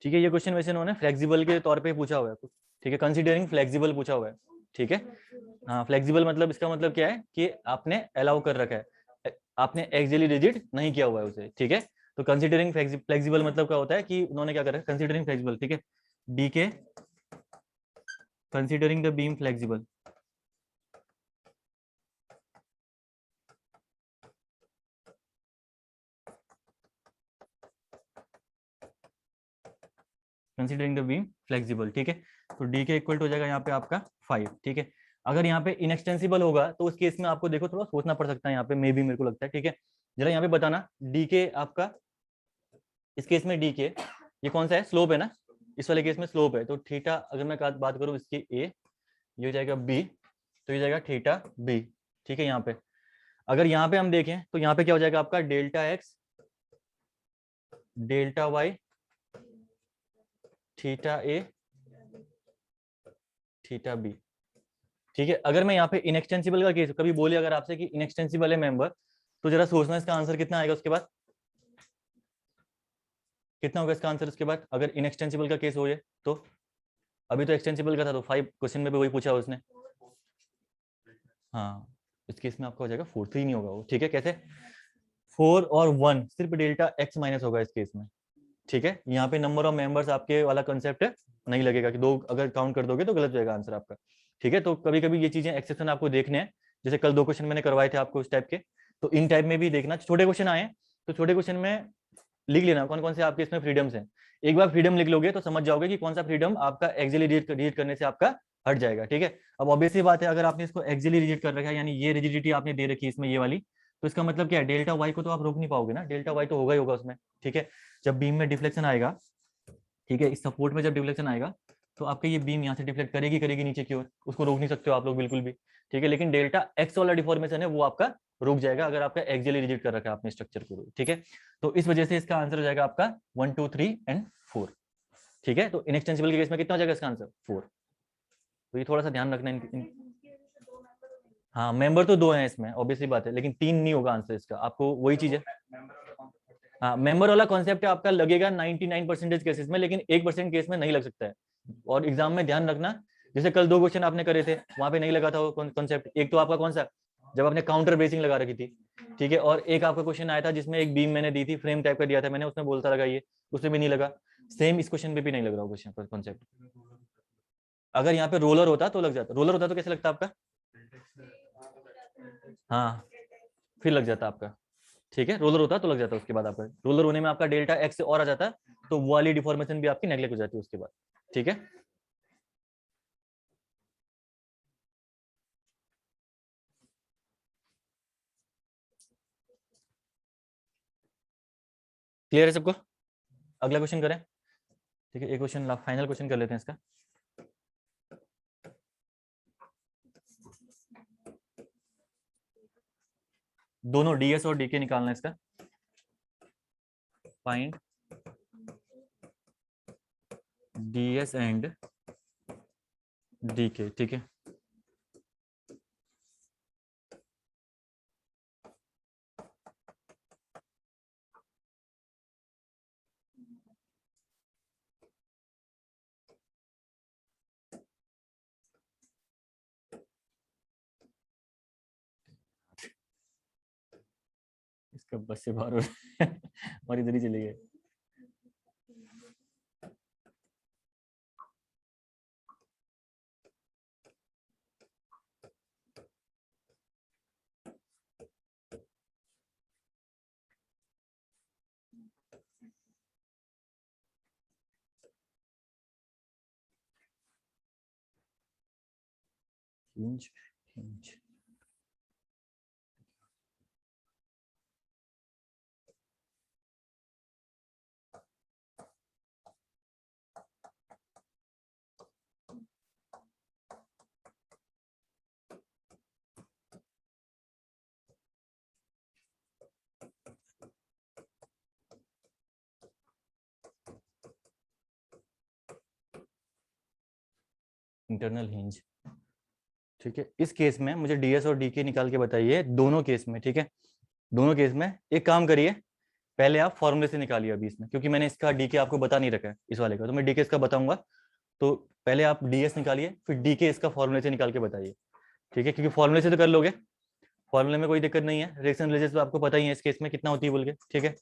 ठीक है, ये क्वेश्चन वैसे इन्होंने फ्लेक्सिबल के तौर पे पूछा हुआ है, ठीक है, कंसीडरिंग फ्लेक्सिबल पूछा हुआ है, ठीक है। हाँ, फ्लेक्सिबल मतलब इसका मतलब क्या है कि आपने अलाउ कर रखा है, आपने एक्सियली रिजिड नहीं किया हुआ है उसे, ठीक है। तो कंसीडरिंग फ्लेक्सिबल मतलब क्या होता है कि उन्होंने क्या करा है, कंसीडरिंग फ्लेक्सिबल, ठीक है, डी के considering the beam flexible, considering the beam flexible, ठीक है। तो डी के इक्वल हो जाएगा यहाँ पे आपका 5, ठीक है। अगर यहाँ पे इनएक्सटेंसिबल होगा तो उस केस में आपको देखो थोड़ा सोचना पड़ सकता है यहाँ पे, मे भी मेरे को लगता है, ठीक है। जरा यहाँ पे बताना, डी के आपका इस केस में डी के ये कौन सा है, स्लोप है ना, इस वाले केस में स्लोप है, तो थीटा अगर मैं बात करूँ इसकी ए, ये हो जाएगा बी, तो ये जाएगा थीटा बी, ठीक है। यहाँ पे अगर यहाँ पे हम देखें तो यहाँ पे क्या हो जाएगा आपका delta X delta Y theta A theta B, ठीक है। अगर मैं यहाँ पे इनएक्सटेंसिबल का केस कभी बोले अगर आपसे कि इनएक्सटेंसिबल है मेंबर, तो जरा सोचना इसका आंसर कितना आएगा उसके बाद, कितना होगा इसका आंसर उसके बाद अगर इनएक्सटेंसिबल का केस हो ये तो। अभी तो एक्सटेंसिबल का था, तो 5 क्वेश्चन में भी वही पूछा उसने, हाँ। इस केस में आपका हो जाएगा 4, 3 नहीं होगा वो, ठीक है। कैसे 4 और 1 सिर्फ डेल्टा एक्स माइनस होगा इस केस में, ठीक है। यहाँ पे नंबर ऑफ मेंबर्स आपके वाला कंसेप्ट नहीं लगेगा कि 2 अगर काउंट कर दोगे तो गलत जाएगा आंसर आपका, ठीक है। तो कभी कभी ये चीजें एक्सेप्शन आपको देखने हैं, जैसे कल 2 क्वेश्चन मैंने करवाए थे आपको इस टाइप के, तो इन टाइप में भी देखना, छोटे क्वेश्चन आए तो छोटे क्वेश्चन में लिख लेना कौन कौन से आपके इसमें फ्रीडम्स हैं। एक बार फ्रीडम लिख लोगे तो समझ जाओगे कि कौन सा फ्रीडम आपका एक्सियली रिजिड करने से आपका हट जाएगा, ठीक है। अब ऑब्वियसली बात है, अगर आपने इसको एक्सियली रिजिड कर रखा है, यानी ये रिजिडिटी आपने दे रखी है इसमें ये वाली, तो इसका मतलब क्या है, डेल्टा वाई को तो आप रोक नहीं पाओगे ना, डेल्टा वाई तो होगा ही होगा उसमें, ठीक है। जब बीम में डिफ्लेक्शन आएगा, ठीक है, इस सपोर्ट में जब डिफ्लेक्शन आएगा तो आपके ये बीम यहाँ से डिफ्लेक्ट करेगी करेगी नीचे की ओर, उसको रोक नहीं सकते हो आप लोग बिल्कुल भी, ठीक है। लेकिन डेल्टा एक्स वाला डिफॉर्मेशन है वो आपका रुक जाएगा अगर आपका एक्सियली रिजिड कर रखा है आपने स्ट्रक्चर को, ठीक है। तो इस वजह से इसका आंसर हो जाएगा आपका 1 2 3 एंड 4, ठीक है। तो इनएक्सटेंसिबल के केस में कितना हो जाएगा इसका आंसर 4, तो ये थोड़ा सा ध्यान रखना हाँ, मेंबर तो 2 हैं इसमें ऑब्वियसली बात है, लेकिन 3 नहीं होगा आंसर इसका, आपको वही चीज है। हाँ, मेंबर वाला कॉन्सेप्ट है आपका लगेगा 99% केसेस में, लेकिन 1% केस में नहीं लग सकता है। और एग्जाम में ध्यान रखना, जैसे कल 2 क्वेश्चन आपने करे थे वहां पे नहीं लगा था वो कॉन्सेप्ट, एक तो आपका कौन सा, जब आपने काउंटर ब्रेसिंग लगा रखी थी, ठीक है। और एक आपका क्वेश्चन आया था जिसमें एक बीम मैंने दी थी, फ्रेम टाइप का दिया था मैंने, उसमें बोलता लगाइए, उसमें भी नहीं लगा। सेम इस क्वेश्चन पे भी नहीं लग रहा क्वेश्चन कॉन्सेप्ट। अगर यहाँ पे रोलर होता तो लग जाता, रोलर होता तो कैसे लगता आपका, हाँ, फिर लग जाता आपका, ठीक है। रोलर होता तो लग जाता, उसके बाद आपका रोलर होने में आपका डेल्टा एक्स से और आ जाता, तो वो वाली डिफॉर्मेशन भी आपकी नेगलेक्ट हो जाती है उसके बाद, ठीक है। क्लियर है सबको, अगला क्वेश्चन करें, ठीक है। एक क्वेश्चन फाइनल क्वेश्चन कर लेते हैं इसका, दोनों डीएस और डीके निकालना है इसका, फाइंड डीएस एंड डीके, ठीक है। इसका बस से बाहर हो रहा है और इधर ही चले गए। Hinge hinge internal hinge. ठीक है, इस केस में मुझे डीएस और डीके निकाल के बताइए दोनों केस में। ठीक है, दोनों केस में एक काम करिए, पहले आप फॉर्मूले से निकालिए अभी इसमें, क्योंकि मैंने इसका डीके आपको बता नहीं रखा है इस वाले का, तो मैं डीके इसका बताऊंगा। तो पहले आप डीएस निकालिए, फिर डीके इसका फॉर्मूले से निकाल के बताइए। ठीक है, क्योंकि फॉर्मूले से तो कर लोगे, फॉर्मूले में कोई दिक्कत नहीं है। रिएक्शन रिलीजेस तो आपको पता ही है इस केस में कितना होती है बोल के। ठीक है,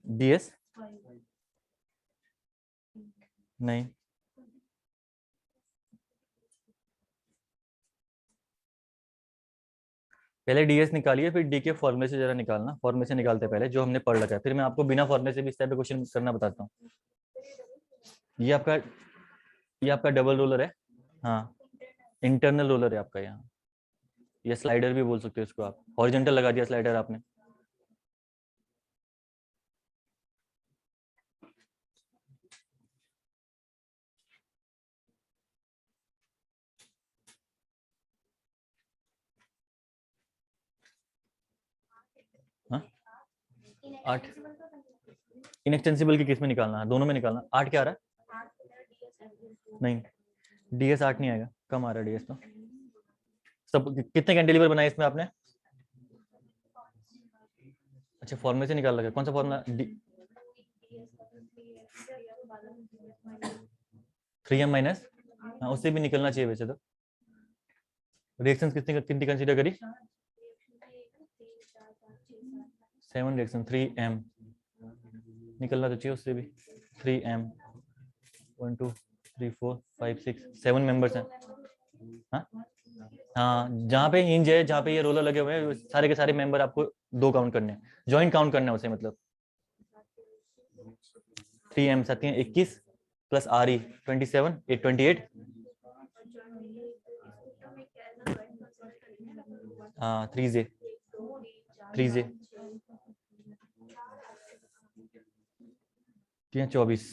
डीएस नहीं, पहले डीएस निकालिए फिर डी के फॉर्मूले से जरा निकालना। फॉर्मूले से निकालते पहले जो हमने पढ़ रखा है, फिर मैं आपको बिना फॉर्मूले से भी इस टाइप का क्वेश्चन करना बताता हूँ। ये आपका डबल रोलर है। हाँ, इंटरनल रोलर है आपका यहाँ। ये स्लाइडर भी बोल सकते हो इसको आप, हॉरिजॉन्टल लगा दिया स्लाइडर आपने। हाँ, 8 इनएक्सटेंसिबल की किस में निकालना है? दोनों में निकालना। 8 क्या आ रहा है? नहीं, डीएस 8 नहीं आएगा, कम आ रहा है डीएस तो। सब कितने कैंटिलीवर बनाए इसमें आपने? अच्छा, फॉर्मूले से निकाल लगा। कौन सा फॉर्मूला? 3m माइनस, हाँ उससे भी निकलना चाहिए वैसे तो। रिएक्शंस कितनी कितनी कंसीडर करी? 7 रिएक्शन, 3m निकलना तो चाहिए उससे भी। 3m 1 2 3 4 5 6 7 मेंबर्स हैं। हाँ हाँ, जहाँ पे हिंज है, जहाँ पे ये रोलर लगे हुए हैं, सारे के सारे मेंबर आपको 2 काउंट करने हैं, ज्वाइंट काउंट करना है उसे। मतलब 3m 7 21 प्लस RE 27 8 28। हाँ 3J 3J 24।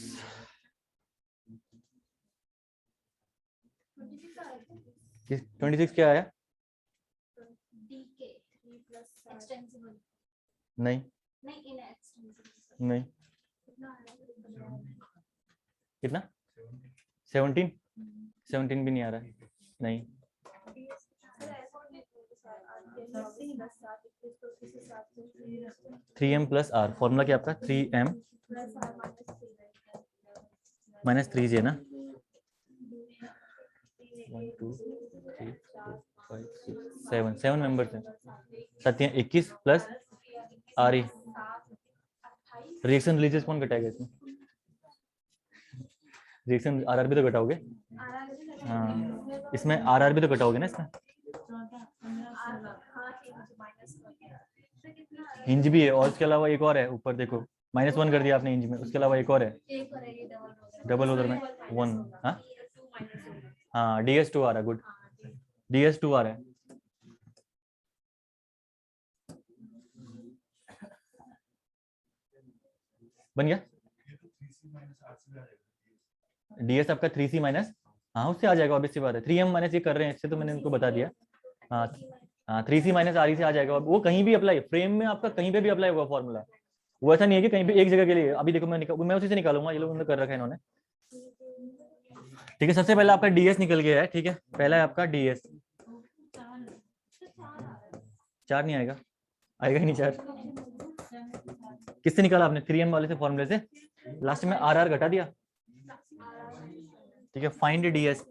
26 क्या आया? नहीं नहीं, कितना? 17 17 भी नहीं आ रहा है। नहीं, 3m प्लस R। फॉर्मूला क्या आपका? 3m माइनस 3J ना। 1 2 3 4 5 6 7 मेंबर्स हैं। 7 21 प्लस RE। रिएक्शन रिलीजेस कौन घटाएगा इसमें? रिएक्शन RR भी तो घटाओगे। हाँ, इसमें RR भी तो घटाओगे ना इसमें। हिंज भी है, और उसके अलावा एक और है ऊपर देखो, -1 कर दिया आपने हिंज में, उसके अलावा एक और है डबल उधर में 1। हाँ हाँ, DS2 आ रहा है। गुड, DS2 आ रहा है। बन गया। DS आपका 3C माइनस, हाँ उससे आ जाएगा, ऑब्वियस सी बात है। 3m माइनस ये कर रहे हैं, इससे तो मैंने इनको बता दिया। हाँ हाँ, 3C माइनस RE से आ जाएगा। वो कहीं भी अप्लाई, फ्रेम में आपका कहीं पे भी अप्लाई होगा फॉर्मूला। वो ऐसा नहीं है कि कहीं पे एक जगह के लिए। अभी देखो मैं उसी से निकालूंगा, ये लोगों ने कर रखा है इन्होंने। ठीक है, सबसे पहले आपका DS निकल गया है। ठीक है, पहला है आपका DS। 4 नहीं आएगा, आएगा ही नहीं 4। किससे निकाला आपने? 3m वाले से, फॉर्मूले से। लास्ट में RR घटा दिया। ठीक है, फाइंड DS।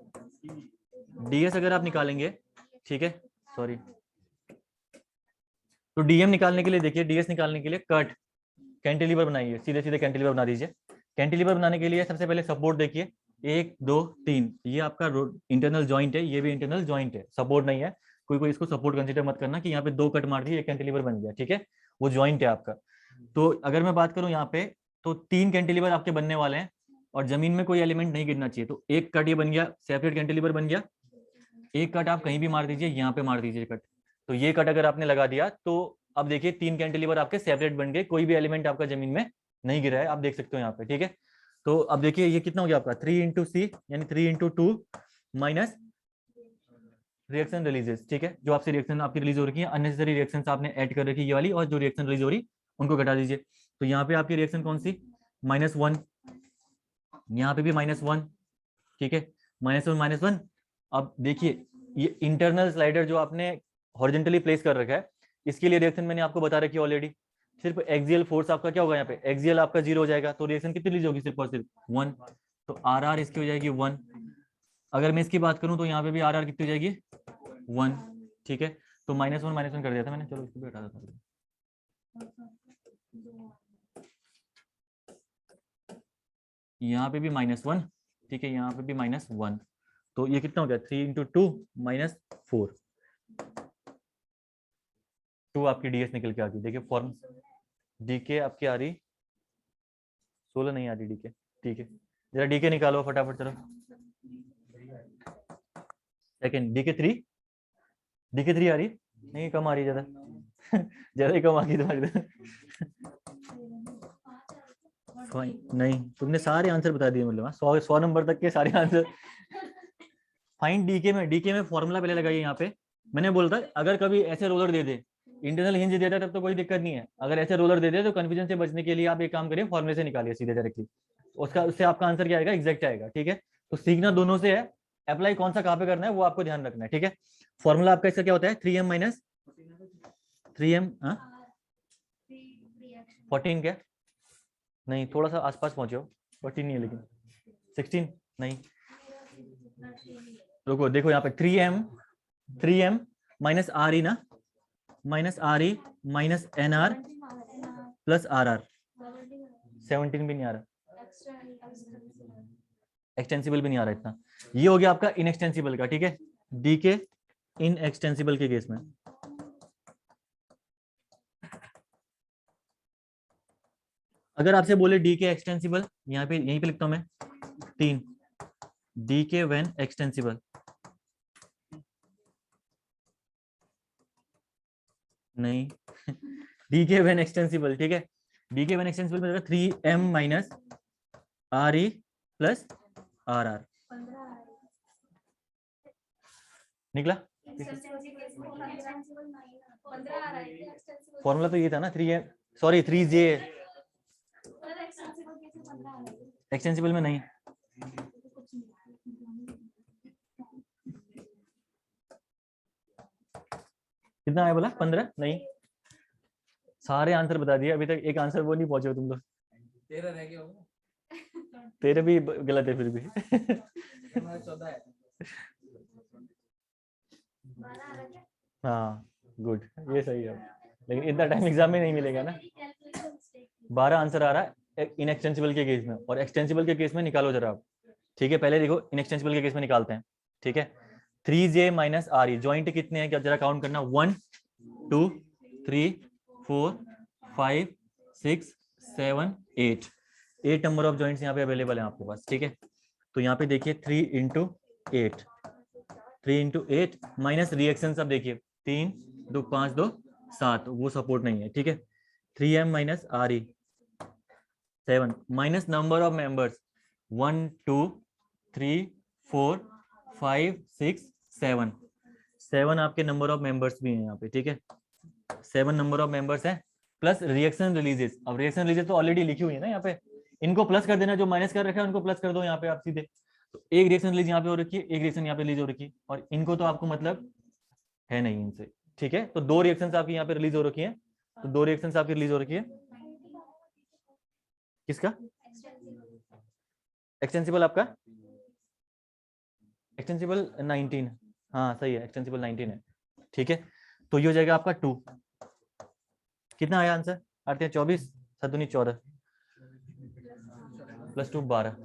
DS अगर आप निकालेंगे, ठीक है, सॉरी, तो DM निकालने के लिए देखिए, DS निकालने के लिए कट कैंटिलीवर बनाइए, सीधे सीधे कैंटिलीवर बना दीजिए। कैंटिलीवर बनाने के लिए सबसे पहले सपोर्ट देखिए, 1 2 3, ये आपका इंटरनल जॉइंट है, ये भी इंटरनल जॉइंट है, सपोर्ट नहीं है। कोई कोई इसको सपोर्ट कंसीडर मत करना कि यहाँ पे 2 कट मार दिए एक कैंटिलीवर बन गया, ठीक है, वो ज्वाइंट है आपका। तो अगर मैं बात करूं यहाँ पे तो 3 कैंटिलीवर आपके बनने वाले हैं और जमीन में कोई एलिमेंट नहीं गिरना चाहिए, तो एक कट ये बन गया, सेपरेट कैंटिलीवर बन गया। एक कट आप कहीं भी मार दीजिए, यहाँ पे मार दीजिए कट, तो ये कट अगर आपने लगा दिया तो अब देखिए 3 कैंटिलीवर आपके सेपरेट बन गए, कोई भी एलिमेंट आपका जमीन में नहीं गिरा है, आप देख सकते हो यहाँ पे, ठीक है। तो अब देखिए ये कितना हो गया आपका 3 इंटू सी यानी 3 इंटू 2 माइनस रिएक्शन रिलीजेस, ठीक है, जो आपसे रिएक्शन आपकी रिलीज हो रही है, अननेसेसरी रिएक्शन आपने ऐड कर रखी है ये वाली, और जो रिएक्शन रिलीज हो रही उनको घटा दीजिए। तो यहाँ पे आपकी रिएक्शन कौन सी, -1, यहाँ पे भी -1, ठीक है, -1 अब देखिए ये इंटरनल स्लाइडर जो आपने हॉरिजॉन्टली प्लेस कर रखा है, इसके लिए रिएक्शन मैंने आपको बता रखी है ऑलरेडी। सिर्फ एक्सियल फोर्स आपका क्या होगा, यहाँ पे एक्सियल आपका 0 हो जाएगा, तो रिएक्शन कितनी रिलीज होगी, सिर्फ और सिर्फ 1, तो आर इसकी हो जाएगी 1। अगर मैं इसकी बात करूं तो यहाँ पे भी आर कितनी हो जाएगी 1, ठीक है, तो -1 कर दिया था मैंने, चलो इसको भी हटा देता हूं। यहाँ पे भी -1, ठीक है, यहाँ पे भी -1, तो ये कितना हो गया 3 इंटू 2 -4, 2 आपकी डीएस निकल के आ गई। देखिए फॉर्म डीके आपकी आ रही 16 नहीं आ रही डीके, ठीक है, जरा डीके निकालो फटाफट, चलो सेकंड डीके 3 आ रही नहीं, कम आ रही ज्यादा ज्यादा ही कम आ गई तुम्हारी नहीं, तुमने सारे आंसर बता दिए, मतलब 100 नंबर तक के सारे आंसर। फाइंड डीके में फॉर्मूला पहले लगाइए। यहाँ पे मैंने बोला था अगर कभी ऐसे रोलर दे दे, इंटरनल हिंज देता तब तो कोई दिक्कत नहीं है, अगर ऐसे रोलर दे दे तो कंफ्यूजन से बचने के लिए आप एक काम करिए, फॉर्मूले से निकालिए सीधे डायरेक्टली, उससे आपका आंसर क्या आएगा, एग्जैक्ट आएगा, ठीक है। तो सीखना दोनों से है, अप्लाई कौन सा कहाँ पे करना है वो आपको ध्यान रखना है, ठीक है। फॉर्मूला आपका इसका क्या होता है 3m माइनस 3m 14 क्या नहीं, थोड़ा सा आसपास पहुंचे हो, 14 नहीं है लेकिन 16 नहीं, रुको देखो यहाँ पे 3m माइनस आर ई ना, minus R E minus N R plus R R, 17 भी नहीं आ रहा, एक्सटेंसिबल भी नहीं आ रहा इतना, ये हो गया आपका इनएक्सटेंसिबल का, ठीक है, डी के इनएक्सटेंसिबल के केस में। अगर आपसे बोले डी के एक्सटेंसिबल, यहाँ पे यहीं पे लिखता हूं मैं 3, डी के व्हेन एक्सटेंसिबल, नहीं डी के व्हेन एक्सटेंसिबल, ठीक है, डी के व्हेन एक्सटेंसिबल में 3m minus R E plus R R निकला। फॉर्मूला तो ये था ना 3m, सॉरी 3j, एक्सटेंसिबल में नहीं, कितना आया बोला 15 नहीं, सारे आंसर बता दिए, अभी तक एक आंसर वो नहीं पहुंचे हो तुम लोग, 13 रह गया होगा, 13 भी गलत है फिर भी 14 है, हाँ गुड, ये सही है, लेकिन इतना टाइम एग्जाम में नहीं मिलेगा ना। 12 आंसर आ रहा है इनएक्सटेंसिबल के केस में, और एक्सटेंसिबल के केस में निकालो जरा आप, ठीक है, पहले देखो इनएक्सटेंसिबल के केस में निकालते हैं, ठीक है। 3j माइनस आर ई, ज्वाइंट कितने हैं क्या जरा काउंट करना, 1 2 3 4 5 6 7 8 नंबर ऑफ जॉइंट्स यहाँ पे अवेलेबल है आपके पास, ठीक है। तो यहाँ पे देखिए 3 इंटू 8 माइनस रिएक्शन, अब देखिए 3 2 5 2 7, वो सपोर्ट नहीं है, ठीक है। 3m minus R E 7 minus number of members 1 2 3 4 5 6 7 आपके नंबर ऑफ मेंबर्स भी हैं यहाँ पे, ठीक है, 7 नंबर ऑफ मेंबर्स हैं, प्लस रिएक्शन रिलीजेस। अब रिएक्शन रिलीजेस तो ऑलरेडी लिखी हुई है ना यहाँ पे, इनको प्लस कर देना, जो माइनस कर रखा है उनको प्लस कर दो यहाँ पे आप सीधे, तो एक रिएक्शन रिलीज यहाँ पे हो रखी है, एक रिएक्शन यहाँ पे रिलीज हो रखी है, और इनको तो आपको मतलब है नहीं इनसे, ठीक है। तो 2 रिएक्शंस आपकी यहाँ पे रिलीज हो रखी है, तो 2 रिएक्शंस आपकी रिलीज हो रखी है, किसका एक्सटेंसिबल, आपका एक्सटेंसिबल 19, हाँ सही है, एक्सटेंसिबल 19 है, ठीक है। तो ये हो जाएगा आपका 2, कितना आया आंसर, आते हैं 24 7 14 प्लस 2 12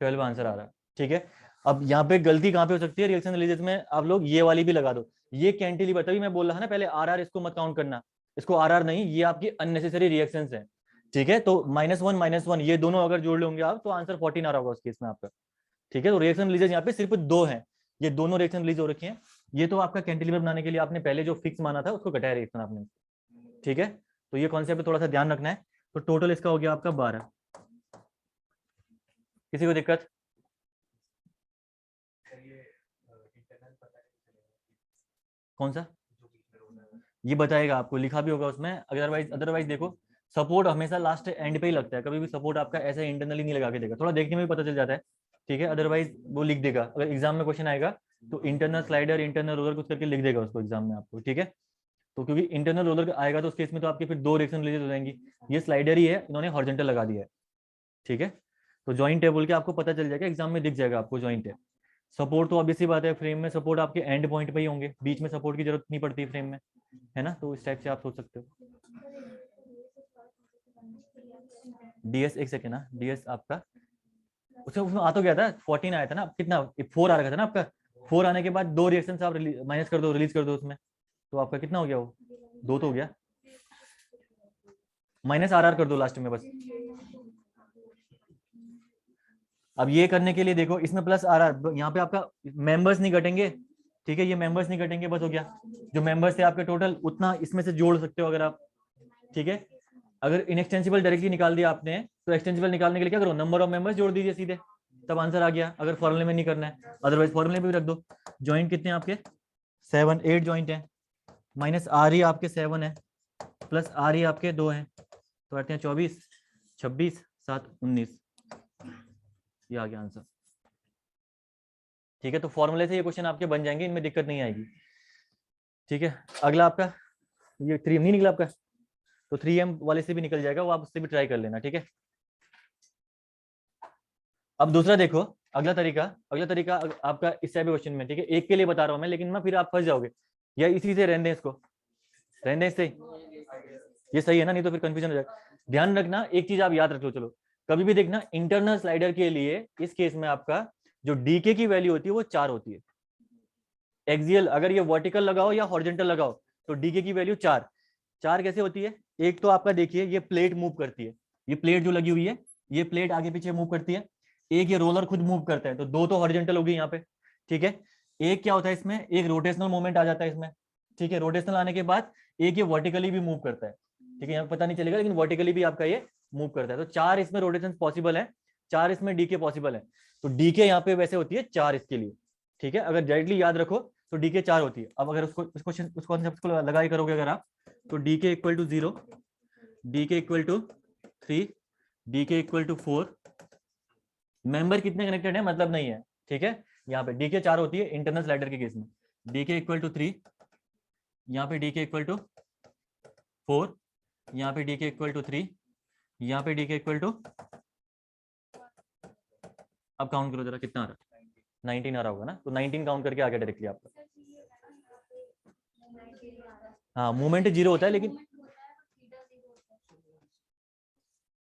12 आंसर आ रहा है, ठीक है। अब यहाँ पे गलती कहाँ पे हो सकती है, रिएक्शन रिलीजेस में आप लोग ये वाली भी लगा दो, ये कैंटिलीवर, तभी मैं बोल रहा ना पहले आर इसको मत काउंट करना, इसको आर नहीं, ये आपकी अननेसेसरी रिएक्शंस है, ठीक है। तो -1 ये दोनों अगर जोड़ लोगे आप तो आंसर 14 आ रहा होगा उस केस में आपका, ठीक है। तो रिएक्शन रिलीजेस यहाँ पे सिर्फ 2 हैं, ये दोनों रिएक्शन रिलीज हो रखी हैं। ये तो आपका कैंटिलीवर बनाने के लिए आपने पहले जो फिक्स माना था उसको घटाया रिएक्शन आपने, ठीक है। तो ये कॉन्सेप्ट थोड़ा सा ध्यान रखना है। तो टोटल इसका हो गया आपका 12। किसी को दिक्कत? कौन सा? ये बताएगा आपको, लिखा भी होगा उसमें। अदरवाइज देखो, सपोर्ट हमेशा लास्ट एंड पे ही लगता है, कभी भी सपोर्ट आपका ऐसे इंटरनली नहीं लगा के देगा, थोड़ा देखने में भी पता चल जाता है, ठीक है। अदरवाइज वो लिख देगा, अगर एग्जाम में क्वेश्चन आएगा तो इंटरनल स्लाइडर, इंटरनल रोलर कुछ करके लिख देगा उसको एग्जाम में आपको, ठीक है। तो क्योंकि इंटरनल रोलर आएगा तो उस केस में तो आपके फिर 2 रिएक्शन रिलीज हो जाएंगी। ये स्लाइडर ही है, इन्होंने हॉरिजॉन्टल लगा दिया है, ठीक है। तो जॉइंट है बोल के आपको पता चल जाएगा, एग्जाम में दिख जाएगा आपको जॉइंट है। सपोर्ट तो ऑब्वियसली बात है, फ्रेम में सपोर्ट आपके एंड पॉइंट पे ही होंगे, बीच में सपोर्ट की जरूरत नहीं पड़ती फ्रेम में, है ना। तो इस टाइप से आप सोच सकते हो। डीएस एक सेकेंड ना, डीएस आपका उसमें आ तो गया था, 14 आया था ना, कितना 4 आ रहा था ना आपका। 4 आने के बाद 2 रिएक्शन आप माइनस कर दो, रिलीज कर दो उसमें, तो आपका कितना हो गया, वो 2 तो हो गया। माइनस आर कर दो लास्ट में बस। अब ये करने के लिए देखो, इसमें प्लस आर, यहाँ पे आपका मेंबर्स नहीं घटेंगे, ठीक है। ये मेंबर्स नहीं घटेंगे, बस हो गया। जो मेंबर्स थे आपके टोटल, उतना इसमें से जोड़ सकते हो अगर आप, ठीक है। अगर इनएक्सटेंसिबल डायरेक्टली निकाल दिया आपने, तो एक्सटेंसिबल निकालने के लिए क्या करो, नंबर ऑफ मेंबर्स जोड़ दीजिए सीधे, तब आंसर आ गया। अगर फॉर्मूले में नहीं करना है, अदरवाइज फॉर्मूले में भी रख दो। जॉइंट कितने हैं आपके, 7 8 जॉइंट है, माइनस आर ही आपके 7 है, प्लस आर ही आपके 2 हैं, तो आते हैं 24 26 7 19, ये आ गया आंसर, ठीक है। तो फॉर्मूले से ये क्वेश्चन आपके बन जाएंगे, इनमें दिक्कत नहीं आएगी, ठीक है। अगला आपका ये 3M नहीं निकला आपका, तो 3M वाले से भी निकल जाएगा, वो आप उससे भी ट्राई कर लेना, ठीक है। अब दूसरा देखो, अगला तरीका आपका इस टाइप क्वेश्चन में, ठीक है। एक के लिए बता रहा हूं मैं, लेकिन मैं फिर आप फंस जाओगे, या इसी से रहने दें, इसको रहने दें, इससे ये सही है ना, नहीं तो फिर कंफ्यूजन हो जाएगा। ध्यान रखना एक चीज आप याद रख लो, चलो कभी भी देखना इंटरनल स्लाइडर के लिए, इस केस में आपका जो डीके की वैल्यू होती है वो 4 होती है। एक्सियल अगर ये वर्टिकल लगाओ या हॉरिजॉन्टल लगाओ, तो डीके की वैल्यू 4 कैसे होती है। एक तो आपका देखिए, ये प्लेट मूव करती है, ये प्लेट जो लगी हुई है, ये प्लेट आगे पीछे मूव करती है। एक ये रोलर खुद मूव करता है, तो 2 तो हॉरिजॉन्टल होगी यहाँ पे, ठीक है। एक क्या होता है इसमें, एक रोटेशनल मूवमेंट आ जाता है इसमें, ठीक है। रोटेशनल आने के बाद एक ये वर्टिकली भी मूव करता है, ठीक है। यहाँ पता नहीं चलेगा, लेकिन वर्टिकली भी आपका ये मूव करता है। तो 4 इसमें रोटेशन पॉसिबल है, 4 इसमें डीके पॉसिबल है। तो डीके यहाँ पे वैसे होती है 4 इसके लिए, ठीक है। अगर डायरेक्टली याद रखो तो डीके 4 होती है। अब अगर उस कॉन्सेप्ट को लगाई करोगे अगर आप, तो DK equal to 0, DK equal to 3, DK equal to 4। Member कितने कनेक्टेड है मतलब नहीं है, ठीक है। यहाँ पे डीके 4 होती है इंटरनल स्लाइडर के केस में, डीके इक्वल टू 3, यहाँ पे डीके इक्वल टू 4, यहाँ पे डीके इक्वल टू 3, यहाँ पे डीके इक्वल टू, अब काउंट करो जरा कितना आ रहा है, 19 आ रहा होगा ना। तो 19 काउंट करके आ गया डायरेक्टली आपका। हाँ मूवमेंट 0 होता है, लेकिन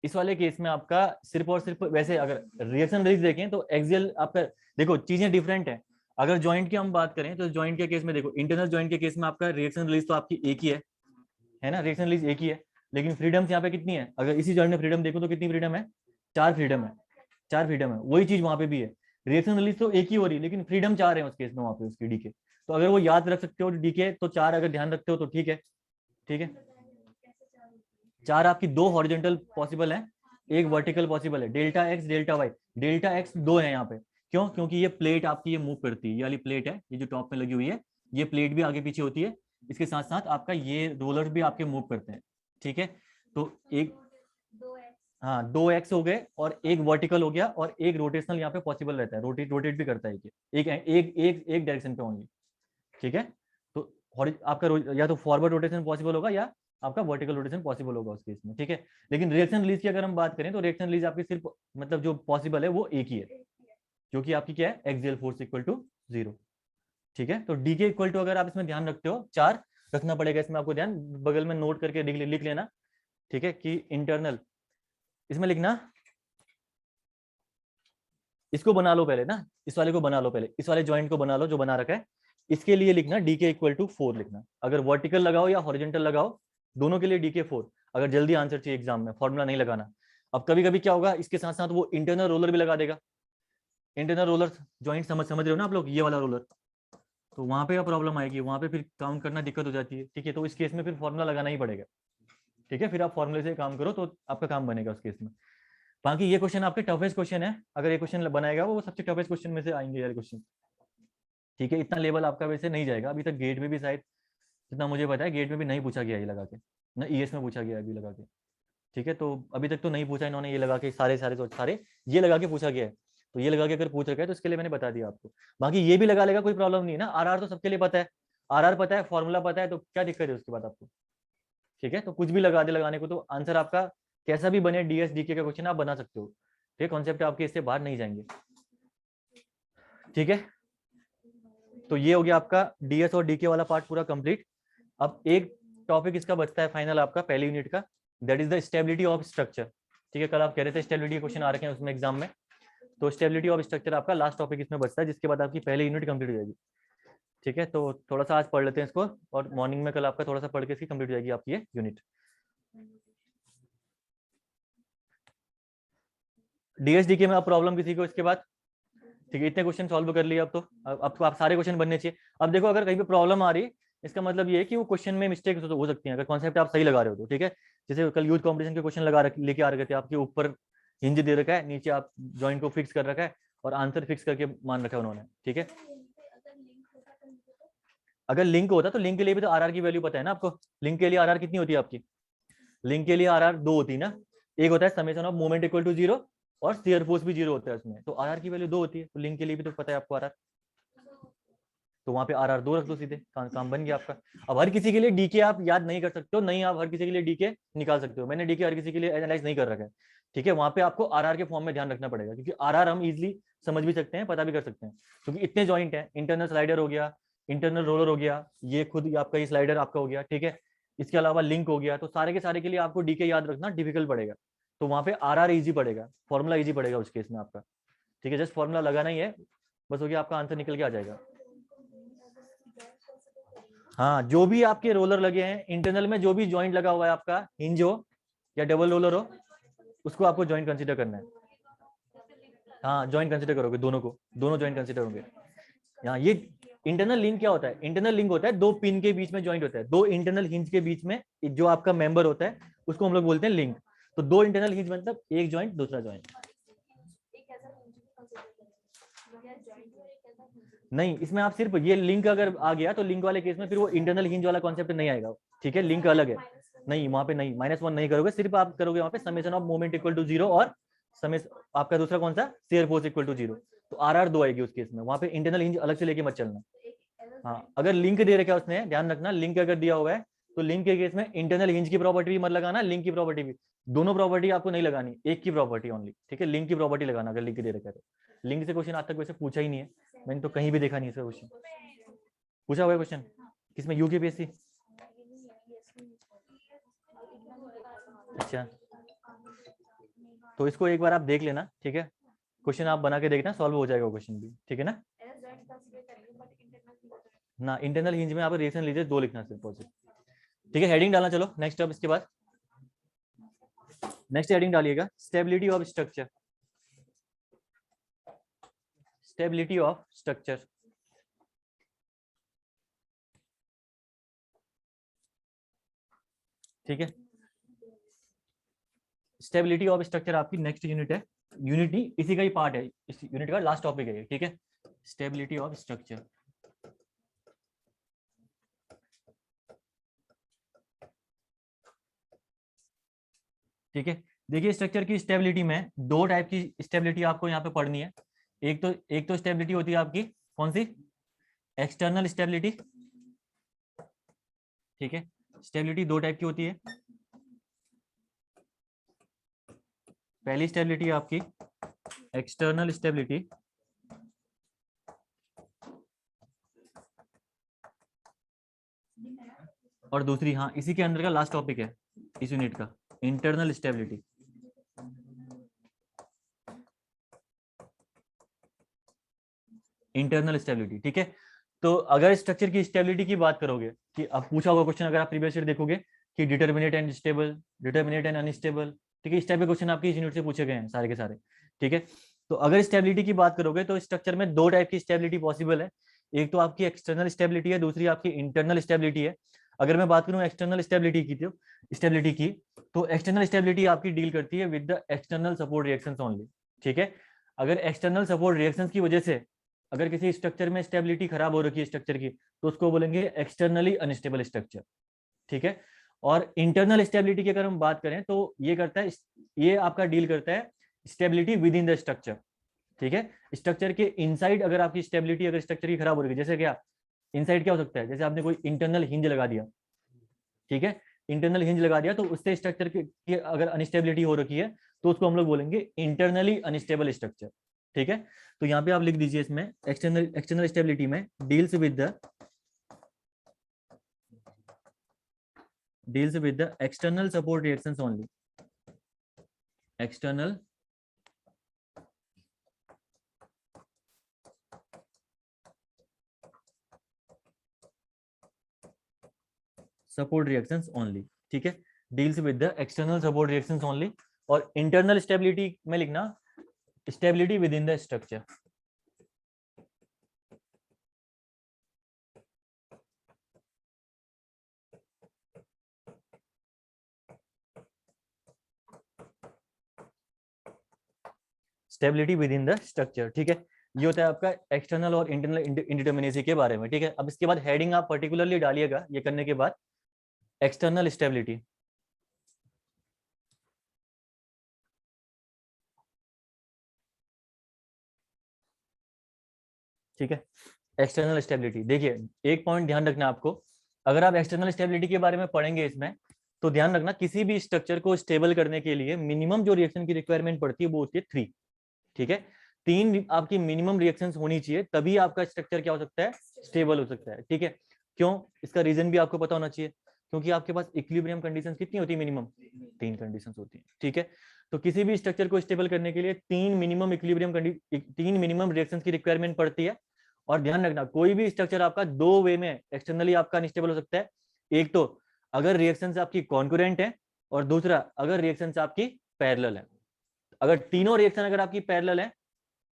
इस वाले केस में आपका सिर्फ और सिर्फ, वैसे अगर रिएक्शन रिलीज देखें तो एक्सियल आपका, देखो चीजें डिफरेंट है। अगर जॉइंट की हम बात करें तो जॉइंट के केस में देखो, इंटरनल जॉइंट के केस में आपका रिएक्शन रिलीज तो आपकी एक ही है ना, रिएक्शन रिलीज एक ही है। लेकिन फ्रीडम्स यहाँ पे कितनी है, अगर इसी जॉइंट में फ्रीडम देखो तो कितनी फ्रीडम है, 4 फ्रीडम है, 4 फ्रीडम है। वही चीज वहां पे भी है, रिएक्शन रिलीज तो एक ही हो रही है, लेकिन फ्रीडम 4 है उस केस में वहां पे उसकी डीके। तो अगर वो याद रख सकते हो डीके तो 4 अगर ध्यान रखते हो तो ठीक है, ठीक है। 4 आपकी 2 हॉरिजॉन्टल पॉसिबल है, एक वर्टिकल पॉसिबल है, delta X delta Y. Delta X 2 है यहाँ पे, क्यों, क्योंकि ये प्लेट आपकी ये मूव करती है, ये वाली प्लेट है, ये जो टॉप में लगी हुई है, ये प्लेट भी आगे पीछे होती है। इसके साथ साथ आपका ये रोलर भी आपके मूव करते हैं, ठीक है। तो एक, हाँ 2x हो गए, और एक वर्टिकल हो गया, और एक रोटेशनल यहाँ पे पॉसिबल रहता है, रोटेट भी करता है एक एक डायरेक्शन पे ओनली, ठीक है। तो आपका या तो फॉरवर्ड रोटेशन पॉसिबल होगा, या आपका वर्टिकल रोटेशन पॉसिबल होगा उस केस में, ठीक है। लेकिन रिएक्शन रिलीज की अगर हम बात करें तो रिएक्शन रिलीज आपकी सिर्फ मतलब जो पॉसिबल है वो एक ही है, जो कि आपकी क्या है, एक्सियल फोर्स इक्वल टू 0, ठीक है। तो डी के इक्वल टू, अगर आप इसमें ध्यान रखते हो 4 रखना पड़ेगा इसमें आपको, ध्यान बगल में नोट करके लिख लेना, ठीक है। कि इंटरनल, इसमें लिखना, इसको बना लो पहले ना, इस वाले को बना लो पहले, इस वाले ज्वाइंट को बना लो जो बना रखा है। इसके लिए लिखना डीके इक्वल टू 4 लिखना। अगर वर्टिकल लगाओ या हॉरिजॉन्टल लगाओ, दोनों के लिए डीके 4। अगर जल्दी आंसर चाहिए एग्जाम में, फॉर्मूला नहीं लगाना। अब कभी कभी क्या होगा, इसके साथ साथ वो इंटरनल रोलर भी लगा देगा। इंटरनल रोलर जॉइंट समझ रहे हो ना आप लोग, ये वाला रोलर, तो वहां पे प्रॉब्लम आएगी, वहां पे फिर काउंट करना दिक्कत हो जाती है। ठीक है, तो इस केस में फिर फॉर्मूला लगाना ही पड़ेगा। ठीक है, फिर आप फॉर्मूले से काम करो तो आपका काम बनेगा उस केस में। बाकी ये क्वेश्चन आपके टफेस्ट क्वेश्चन है, अगर ये क्वेश्चन बनाएगा वो सबसे टफेस्ट क्वेश्चन में से आएंगे यार क्वेश्चन। ठीक है, इतना लेवल आपका वैसे नहीं जाएगा अभी तक। गेट में भी शायद, जितना मुझे पता है, गेट में भी नहीं पूछा गया ये लगा के, ना ईएस में पूछा गया अभी लगा के। ठीक है, तो अभी तक तो नहीं पूछा इन्होंने ये लगा के, सारे सारे तो सारे ये लगा के पूछा गया है। तो ये लगा के अगर पूछ रखा है तो इसके लिए मैंने बता दिया आपको। बाकी ये भी लगा लेगा, कोई प्रॉब्लम नहीं है ना। आरआर तो सबके लिए पता है, आरआर पता है, फॉर्मूला पता है, तो क्या दिक्कत है उसके बाद आपको। ठीक है, तो कुछ भी लगा दे लगाने को, तो आंसर आपका कैसा भी बने, डीएस डीके का क्वेश्चन आप बना सकते हो। ठीक है, कॉन्सेप्ट आपके इससे बाहर नहीं जाएंगे। ठीक है, तो ये हो गया आपका डीएस और डीके वाला पार्ट पूरा कंप्लीट। अब एक टॉपिक इसका बचता है फाइनल आपका पहली यूनिट का, that is the stability of structure. ठीक है, कल आप कह रहे थे स्टेबिलिटी क्वेश्चन आ रखे हैं उसमें एग्जाम में, तो स्टेबिलिटी ऑफ स्ट्रक्चर आपका लास्ट टॉपिक इसमें बचता है, जिसके बाद आपकी पहली यूनिट कंप्लीट हो जाएगी। ठीक है, तो थोड़ा सा आज पढ़ लेते हैं इसको, और मॉर्निंग में कल आपका थोड़ा सा पढ़ के इसकी कंप्लीट हो जाएगी आपकी ये यूनिट। डीएसडीके में आप प्रॉब्लम किसी को इसके बाद? ठीक है, इतने क्वेश्चन सॉल्व कर लिए अब तो, अब आप सारे क्वेश्चन बनने चाहिए। अब देखो, अगर कहीं पे प्रॉब्लम आ रही, इसका मतलब ये है कि वो क्वेश्चन में मिस्टेक हो सकती है, अगर कॉन्सेप्ट आप सही लगा रहे हो तो। ठीक है, जैसे कल यूथ कॉम्पिटिशन के क्वेश्चन लगा लेके आ रखे थे, आपके ऊपर हिंज दे रखा है, नीचे आप जॉइंट को फिक्स कर रखा है, और आंसर फिक्स करके मान रखा है उन्होंने। ठीक है, अगर लिंक होता तो लिंक के लिए भी तो आरआर की वैल्यू पता है ना आपको। लिंक के लिए आरआर कितनी होती है आपकी? लिंक के लिए आरआर 2 होती है ना, एक होता है summation of moment equal to 0, और शियर फोर्स भी 0 होता है उसमें, तो आरआर की वैल्यू 2 होती है। तो लिंक के लिए भी तो पता है आपको आरआर, तो वहां पे आरआर 2 रख दो सीधे, काम बन गया आपका। अब हर किसी के लिए डीके आप याद नहीं कर सकते हो, नहीं आप हर किसी के लिए डीके निकाल सकते हो, मैंने डीके हर किसी के लिए एनालाइज नहीं कर रखा है। ठीक है, वहां पे आपको आरआर के फॉर्म में ध्यान रखना पड़ेगा, क्योंकि आरआर हम इजिली समझ भी सकते हैं, पता भी कर सकते हैं, क्योंकि इतने जॉइंट है। इंटरनल स्लाइडर हो गया, इंटरनल रोलर हो गया, ये खुद आपका ये स्लाइडर आपका हो गया। ठीक है, इसके अलावा लिंक हो गया, तो सारे के सारे के लिए आपको डीके याद रखना डिफिकल्ट पड़ेगा, तो वहां पे आरआर इजी पड़ेगा, फॉर्मूला इजी पड़ेगा उस केस में आपका। ठीक है, जस्ट फॉर्मूला लगाना ही है, बस हो गया, आपका आंसर निकल के आ जाएगा। हाँ, जो भी आपके रोलर लगे हैं इंटरनल में, जो भी जॉइंट लगा हुआ है आपका, हिंज हो या डबल रोलर हो, उसको आपको जॉइंट कंसीडर करना है। हाँ, जॉइंट कंसीडर करोगे, दोनों को, दोनों जॉइंट कंसीडर होंगे। यहाँ ये इंटरनल लिंक क्या होता है? इंटरनल लिंक होता है दो पिन के बीच में जॉइंट होता है, दो इंटरनल हिंज के बीच में जो आपका मेंबर होता है उसको हम लोग बोलते हैं लिंक। तो दो इंटरनल हिंज मतलब एक जॉइंट दूसरा जॉइंट। नहीं, इसमें आप सिर्फ ये लिंक अगर आ गया तो लिंक वाले केस में फिर वो इंटरनल हिंज वाला कॉन्सेप्ट नहीं आएगा। ठीक है, लिंक अलग है, नहीं वहां पे नहीं, -1 नहीं करोगे, सिर्फ आप करोगे वहां पे summation of moment equal to 0, और समेशन आपका दूसरा कौन सा, शियर फोर्स इक्वल टू 0। तो आरआर 2 आएगी उस केस में, वहां पे इंटरनल हिंज अलग से लेके मत चलना। हाँ, अगर लिंक दे रखा है उसने, ध्यान रखना, लिंक अगर दिया हुआ है तो लिंक के केस में इंटरनल हिंज की प्रॉपर्टी भी मत लगाना, लिंक की प्रॉपर्टी भी, दोनों प्रॉपर्टी आपको नहीं लगानी, एक की प्रॉपर्टी ओनली। ठीक है, लिंक की प्रॉपर्टी लगाना अगर लिंक दे रखा है तो। लिंक से क्वेश्चन आज तक वैसे पूछा ही नहीं है, मैंने तो कहीं भी देखा नहीं है क्वेश्चन पूछा हुआ है। क्वेश्चन किसमें? यूकेपीएससी? अच्छा, तो इसको एक बार आप देख लेना। ठीक है, क्वेश्चन आप बना के देखना, सॉल्व हो जाएगा क्वेश्चन भी। ठीक है ना, ना इंटरनल हिंज में आप रिएक्शन लीजिए, 2 लिखना सिर्फ पॉजिटिव। ठीक है, हेडिंग डालना। चलो नेक्स्ट, अब इसके बाद नेक्स्ट हेडिंग डालिएगा, stability of structure. Stability of structure. ठीक है, स्टेबिलिटी ऑफ स्ट्रक्चर आपकी नेक्स्ट यूनिट है, यूनिट नहीं, इसी का ही पार्ट है, इस यूनिट का लास्ट टॉपिक है। ठीक है, स्टेबिलिटी ऑफ स्ट्रक्चर। ठीक है, देखिए स्ट्रक्चर की स्टेबिलिटी में 2 टाइप की स्टेबिलिटी आपको यहाँ पे पढ़नी है। एक तो स्टेबिलिटी होती है आपकी कौन सी, एक्सटर्नल स्टेबिलिटी। ठीक है, स्टेबिलिटी 2 टाइप की होती है। पहली स्टेबिलिटी आपकी एक्सटर्नल स्टेबिलिटी, और दूसरी, हाँ इसी के अंदर का लास्ट टॉपिक है इस यूनिट का, इंटरनल स्टेबिलिटी। इंटरनल स्टेबिलिटी, ठीक है, तो अगर स्ट्रक्चर की स्टेबिलिटी की बात करोगे, कि अब पूछा होगा क्वेश्चन, अगर आप प्रीवियस ईयर देखोगे कि determinate and stable, determinate and unstable, ठीक है, इस टाइप के क्वेश्चन आपकी इस यूनिट से पूछे गए हैं सारे के सारे, ठीक है। तो अगर स्टेबिलिटी की बात करोगे तो स्ट्रक्चर में दो टाइप की स्टेबिलिटी पॉसिबल है। एक तो आपकी एक्सटर्नल स्टेबिलिटी है, दूसरी आपकी इंटरनल स्टेबिलिटी है। अगर मैं बात करूं एक्सटर्नल स्टेबिलिटी की, तो एक्सटर्नल स्टेबिलिटी आपकी डील करती है with the external support reactions only, ठीक है। अगर एक्सटर्नल सपोर्ट रिएक्शंस की वजह से अगर किसी स्ट्रक्चर में स्टेबिलिटी खराब हो रखी है स्ट्रक्चर की, तो उसको बोलेंगे एक्सटर्नली अनस्टेबल स्ट्रक्चर, ठीक है। और इंटरनल स्टेबिलिटी की अगर हम बात करें तो ये करता है, ये आपका डील करता है stability with in the structure, ठीक है। स्ट्रक्चर के इनसाइड अगर आपकी स्टेबिलिटी अगर स्ट्रक्चर की खराब हो रही है, जैसे क्या इनसाइड क्या हो सकता है, जैसे आपने कोई इंटरनल हिंज लगा दिया, ठीक है, इंटरनल हिंज लगा दिया, तो उससे स्ट्रक्चर की अगर अनस्टेबिलिटी हो रखी है तो उसको हम लोग बोलेंगे इंटरनली अनस्टेबल स्ट्रक्चर, ठीक है। तो यहाँ पे आप लिख दीजिए इसमें एक्सटर्नल स्टेबिलिटी में deals with the external support reactions only, external support reactions only, ठीक है, deals with the external support reactions only. और इंटरनल स्टेबिलिटी में लिखना stability with in the structure, stability with in the structure, ठीक है। ये होता है आपका एक्सटर्नल और इंटरनल इंडिटर्मिनेसी के बारे में, ठीक है। अब इसके बाद हेडिंग आप पर्टिकुलरली डालिएगा ये करने के बाद, एक्सटर्नल स्टेबिलिटी, ठीक है। एक्सटर्नल स्टेबिलिटी, देखिए एक पॉइंट ध्यान रखना आपको, अगर आप एक्सटर्नल स्टेबिलिटी के बारे में पढ़ेंगे इसमें, तो ध्यान रखना किसी भी स्ट्रक्चर को स्टेबल करने के लिए मिनिमम जो रिएक्शन की रिक्वायरमेंट पड़ती है वो होती है 3, ठीक है। 3 आपकी मिनिमम रिएक्शंस होनी चाहिए, तभी आपका स्ट्रक्चर क्या हो सकता है, स्टेबल हो सकता है, ठीक है। क्यों, इसका रीजन भी आपको पता होना चाहिए, क्योंकि आपके पास इक्विलिब्रियम कंडीशंस कितनी होती है, मिनिमम 3 कंडीशंस होती है, ठीक है। तो किसी भी स्ट्रक्चर को स्टेबल करने के लिए 3 मिनिमम इक्विलिब्रियम 3 मिनिमम रिएक्शंस की रिक्वायरमेंट पड़ती है। और ध्यान रखना कोई भी स्ट्रक्चर आपका दो वे में एक्सटर्नली आपका अनस्टेबल हो सकता है, एक तो अगर रिएक्शंस आपकी कॉन्करेंट है, और दूसरा अगर रिएक्शंस आपकी पैरेलल है। अगर तीनों रिएक्शन अगर आपकी पैरेलल है,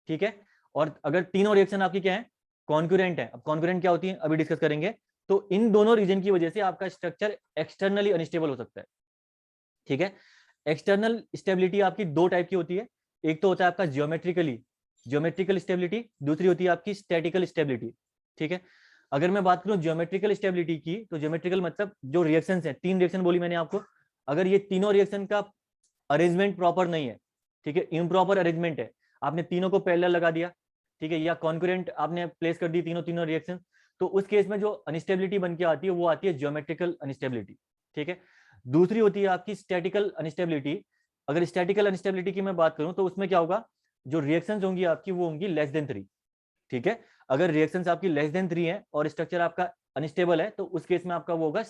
ठीक है, और अगर तीनों रिएक्शन आपकी क्या है, कॉन्करेंट है, अब कॉन्करेंट क्या होती है अभी डिस्कस करेंगे, तो इन दोनों रीजन की वजह से आपका स्ट्रक्चर एक्सटर्नली अनस्टेबल हो सकता है, ठीक है। एक्सटर्नल स्टेबिलिटी आपकी दो टाइप की होती है, एक तो होता है आपका ज्योमेट्रिकल स्टेबिलिटी, दूसरी होती है आपकी स्टैटिकल स्टेबिलिटी, ठीक है। अगर मैं बात करूं ज्योमेट्रिकल स्टेबिलिटी की, तो ज्योमेट्रिकल मतलब जो रिएक्शंस हैं, 3 रिएक्शन बोली मैंने आपको, अगर ये तीनों रिएक्शन का अरेंजमेंट प्रॉपर नहीं है, ठीक है, इम्प्रॉपर अरेंजमेंट है, आपने तीनों को पैरेलल लगा दिया, ठीक है, या कॉन्करेंट आपने प्लेस कर दी तीनों तीनों रिएक्शन, तो उस केस में जो अनस्टेबिलिटी बन के आती है वो आती है ज्योमेट्रिकल अनस्टेबिलिटी, ठीक है। दूसरी होती है आपकी स्टैटिकल अनस्टेबिलिटी। अगर स्टैटिकल अनस्टेबिलिटी की मैं बात करूं तो उसमें क्या होगा, जो रिएक्शंस होंगी आपकी वो होंगी लेस देन 3, ठीक है। अगर रिएक्शंस आपकी लेस देन 3 है और स्ट्रक्चर आपका अनस्टेबल है, तो उस केस में आपका वो होगा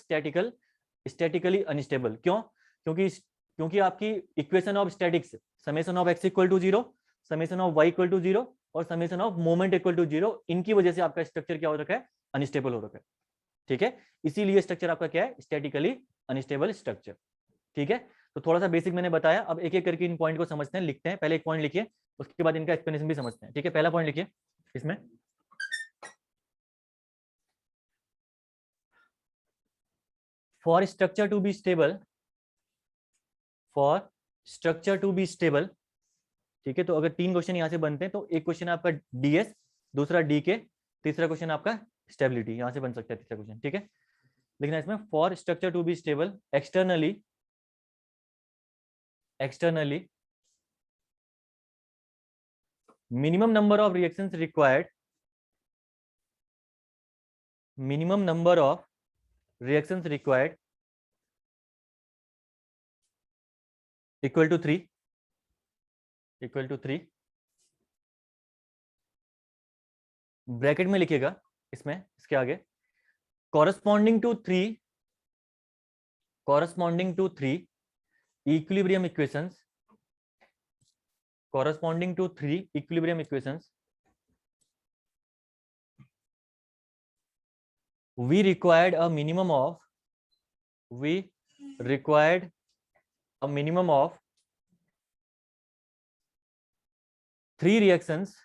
स्टैटिकली अनस्टेबल। क्यों, क्योंकि आपकी equation of statics summation of x equal to 0, summation of y equal to 0 और summation of moment equal to 0, इनकी वजह से आपका स्ट्रक्चर क्या हो रखा है, अनस्टेबल हो रखा है, ठीक है। इसीलिए स्ट्रक्चर आपका क्या है, स्टैटिकली अनस्टेबल स्ट्रक्चर, ठीक है। तो थोड़ा सा बेसिक मैंने बताया, अब एक एक करके इन पॉइंट को समझते हैं, लिखते हैं, पहले एक पॉइंट लिखिए, उसके बाद इनका एक्सप्लेनेशन भी समझते हैं, ठीक है। पहला पॉइंट लिखिए इसमें, for structure to be stable, for structure to be stable, ठीक है। तो अगर 3 क्वेश्चन यहां से बनते हैं, तो एक क्वेश्चन आपका डीएस, दूसरा डीके, तीसरा क्वेश्चन आपका स्टेबिलिटी, यहां से बन सकता है तीसरा क्वेश्चन, ठीक है। लिखना इसमें for structure to be stable externally minimum number of reactions required, minimum number of reactions required equal to 3 bracket में लिखिएगा इसमें, इसके आगे corresponding to 3 equilibrium equations, corresponding to 3 equilibrium equations we required a minimum of 3 reactions,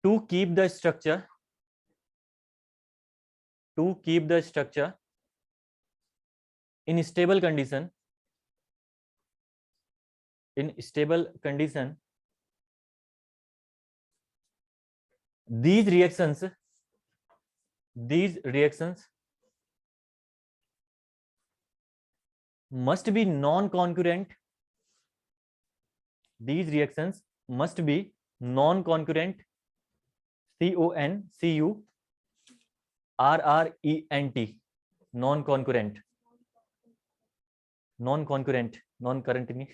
to keep the structure in stable condition. These reactions must be non-concurrent. These reactions must be non-concurrent. CONCURRENT. Non-concurrent. Non-concurrent नहीं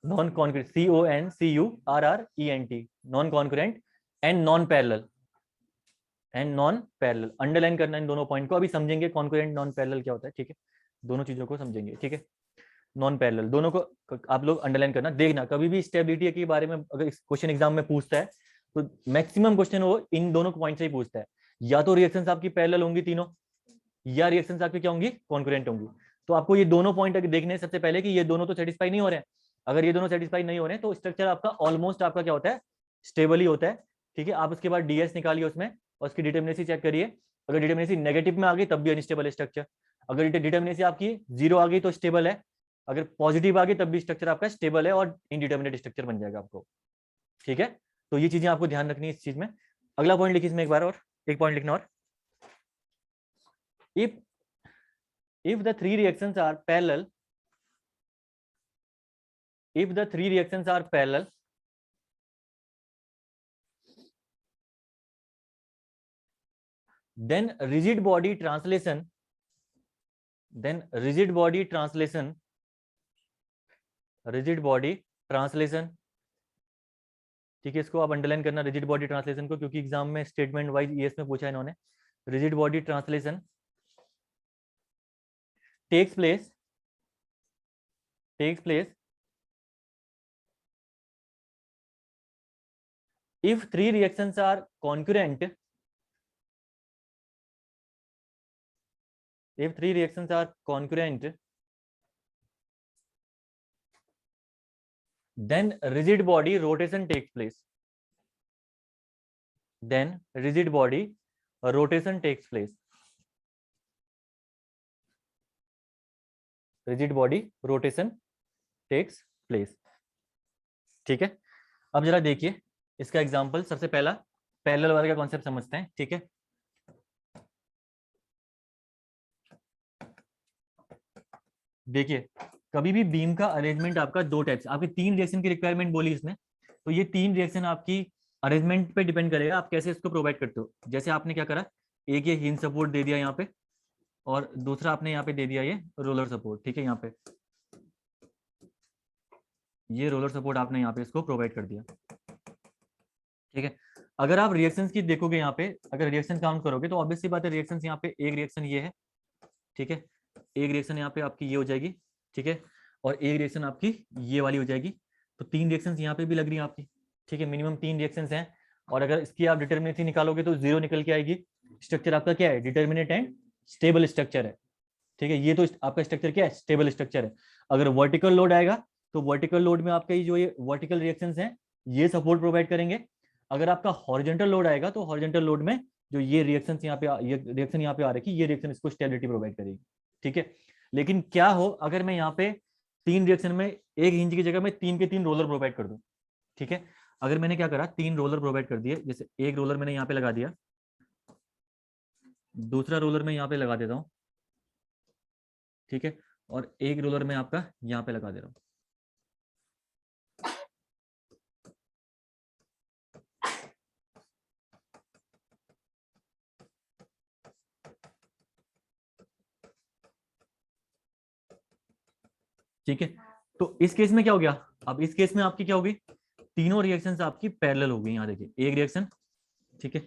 non-concurrent. CONCURRENT. Non-concurrent and non-parallel. Underline करना इन दोनों point को, अभी समझेंगे concurrent non parallel क्या होता है, ठीक है, दोनों चीजों को समझेंगे, ठीक है। नॉन पैरेलल दोनों को आप लोग अंडरलाइन करना। देखना कभी भी स्टेबिलिटी के बारे में अगर क्वेश्चन एग्जाम में पूछता है तो मैक्सिमम क्वेश्चन वो इन दोनों पॉइंट से ही पूछता है, या तो रिएक्शंस आपकी पैरेलल होंगी तीनों, या रिएक्शंस आपकी क्या होंगी, कॉन्करेंट होंगी। तो आपको ये दोनों पॉइंट देखने सबसे पहले कि ये दोनों तो सेटिस्फाई नहीं हो रहे हैं। अगर ये दोनों सेटिस्फाई नहीं हो रहे हैं तो स्ट्रक्चर आपका ऑलमोस्ट आपका क्या होता है, स्टेबल ही होता है, ठीक है। आप उसके बाद डीएस निकालिए उसमें और उसकी डिटर्मिनेसी चेक करिए। अगर डिटर्मिनेसी नेगेटिव में आ गई तब भी अनस्टेबल है स्ट्रक्चर, अगर डिटर्मिनेसी आपकी 0 आ गई तो स्टेबल है, अगर पॉजिटिव आ गई तब भी स्ट्रक्चर आपका स्टेबल है और इनडिटर्मिनेट स्ट्रक्चर बन जाएगा आपको, ठीक है। तो ये चीजें आपको ध्यान रखनी है इस चीज में। अगला पॉइंट लिखिए इसमें एक बार और, एक पॉइंट लिखना और, if the three reactions are parallel, then rigid body translation, ठीक है। इसको आप अंडरलाइन करना रिजिड बॉडी ट्रांसलेशन को, क्योंकि एग्जाम में स्टेटमेंट वाइज ईएस में पूछा है इन्होंने। Rigid body translation takes place if three reactions are concurrent, then rigid body rotation takes place. Rigid body rotation takes place, ठीक है। अब जरा देखिए इसका एग्जांपल, सबसे पहला पैरेलल वाले का कॉन्सेप्ट समझते हैं, ठीक है। देखिए कभी भी बीम का अरेंजमेंट आपका दो टाइप्स, आपकी 3 रिएक्शन की रिक्वायरमेंट बोली इसमें, तो ये 3 रिएक्शन आपकी अरेंजमेंट पे डिपेंड करेगा आप कैसे इसको प्रोवाइड करते हो। जैसे आपने क्या करा, एक ये हिंज सपोर्ट दे दिया यहाँ पे, और दूसरा आपने यहाँ पे दे दिया ये रोलर सपोर्ट, ठीक है। यहाँ पे ये रोलर सपोर्ट आपने यहाँ पे इसको प्रोवाइड कर दिया, ठीक है। अगर आप रिएक्शंस की देखोगे यहाँ पे, अगर रिएक्शन काउंट करोगे तो ऑब्वियसली बात है रिएक्शंस यहाँ पे, एक रिएक्शन ये है, ठीक है, एक रिएक्शन यहाँ पे आपकी ये हो जाएगी, ठीक है, और एक रिएक्शन आपकी ये वाली हो जाएगी। तो 3 रिएक्शंस यहाँ पे भी लग रही है आपकी, ठीक है, मिनिमम 3 रिएक्शंस हैं। और अगर इसकी आप डिटर्मिनेसी निकालोगे तो 0 निकल के आएगी। स्ट्रक्चर आपका क्या है, डिटर्मिनेट एंड स्टेबल स्ट्रक्चर है, ठीक है। ये तो आपका स्ट्रक्चर क्या है, स्टेबल स्ट्रक्चर है। अगर वर्टिकल लोड आएगा तो वर्टिकल लोड में आपके जो ये वर्टिकल रिएक्शंस हैं ये सपोर्ट प्रोवाइड करेंगे। अगर आपका हॉरिजॉन्टल लोड आएगा तो हॉरिजॉन्टल लोड में जो ये रिएक्शंस यहाँ पे ये रिएक्शन यहाँ पे आ रही है, ये रिएक्शन इसको स्टेबिलिटी प्रोवाइड करेगी, ठीक है। लेकिन क्या हो अगर मैं यहाँ पे 3 रिएक्शन में एक हिंज की जगह में 3 के 3 रोलर प्रोवाइड कर दूं, ठीक है। अगर मैंने क्या करा, 3 रोलर प्रोवाइड कर दिए, जैसे एक रोलर मैंने यहाँ पे लगा दिया, दूसरा रोलर मैं यहाँ पे लगा देता हूँ, ठीक है, और एक रोलर मैं आपका यहाँ पे लगा दे रहा हूँ। ठीक है, तो इस केस में क्या हो गया, अब इस केस में आपकी क्या होगी, तीनों रिएक्शंस आपकी पैरेलल हो गई। यहाँ देखिए एक रिएक्शन, ठीक है,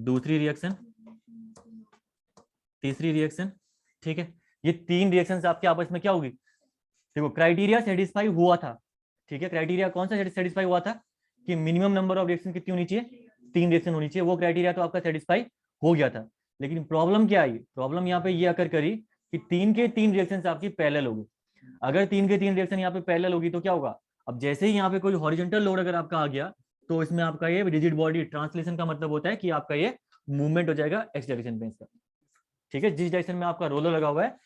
दूसरी रिएक्शन, तीसरी रिएक्शन, ठीक है। ये 3 रिएक्शंस आपके आपस में क्या होगी, देखो क्राइटेरिया सेटिस्फाई हुआ था, ठीक है, क्राइटेरिया कौन सा सेटिस्फाई हुआ था कि मिनिमम नंबर ऑफ रिएक्शन कितनी होनी चाहिए, 3 रिएक्शन होनी चाहिए, वो क्राइटेरिया तो आपका सेटिस्फाई हो गया था। लेकिन प्रॉब्लम क्या आई, प्रॉब्लम यहाँ पे ये आकर करी कि 3 के 3 रिएक्शन आपकी पैरेलल होगी। अगर 3 के 3 रिएक्शन यहाँ पे पैरेलल होगी तो क्या होगा, अब जैसे ही यहाँ पे कोई हॉरिजॉन्टल लोड अगर आपका आ गया तो इसमें आपका ये रिजिड बॉडी ट्रांसलेशन का मतलब होता है कि आपका ये मूवमेंट हो जाएगा एक्स डायरेक्शन पे इसका। ठीक है, जिस डायरेक्शन में आपका रोलर लगा हुआ है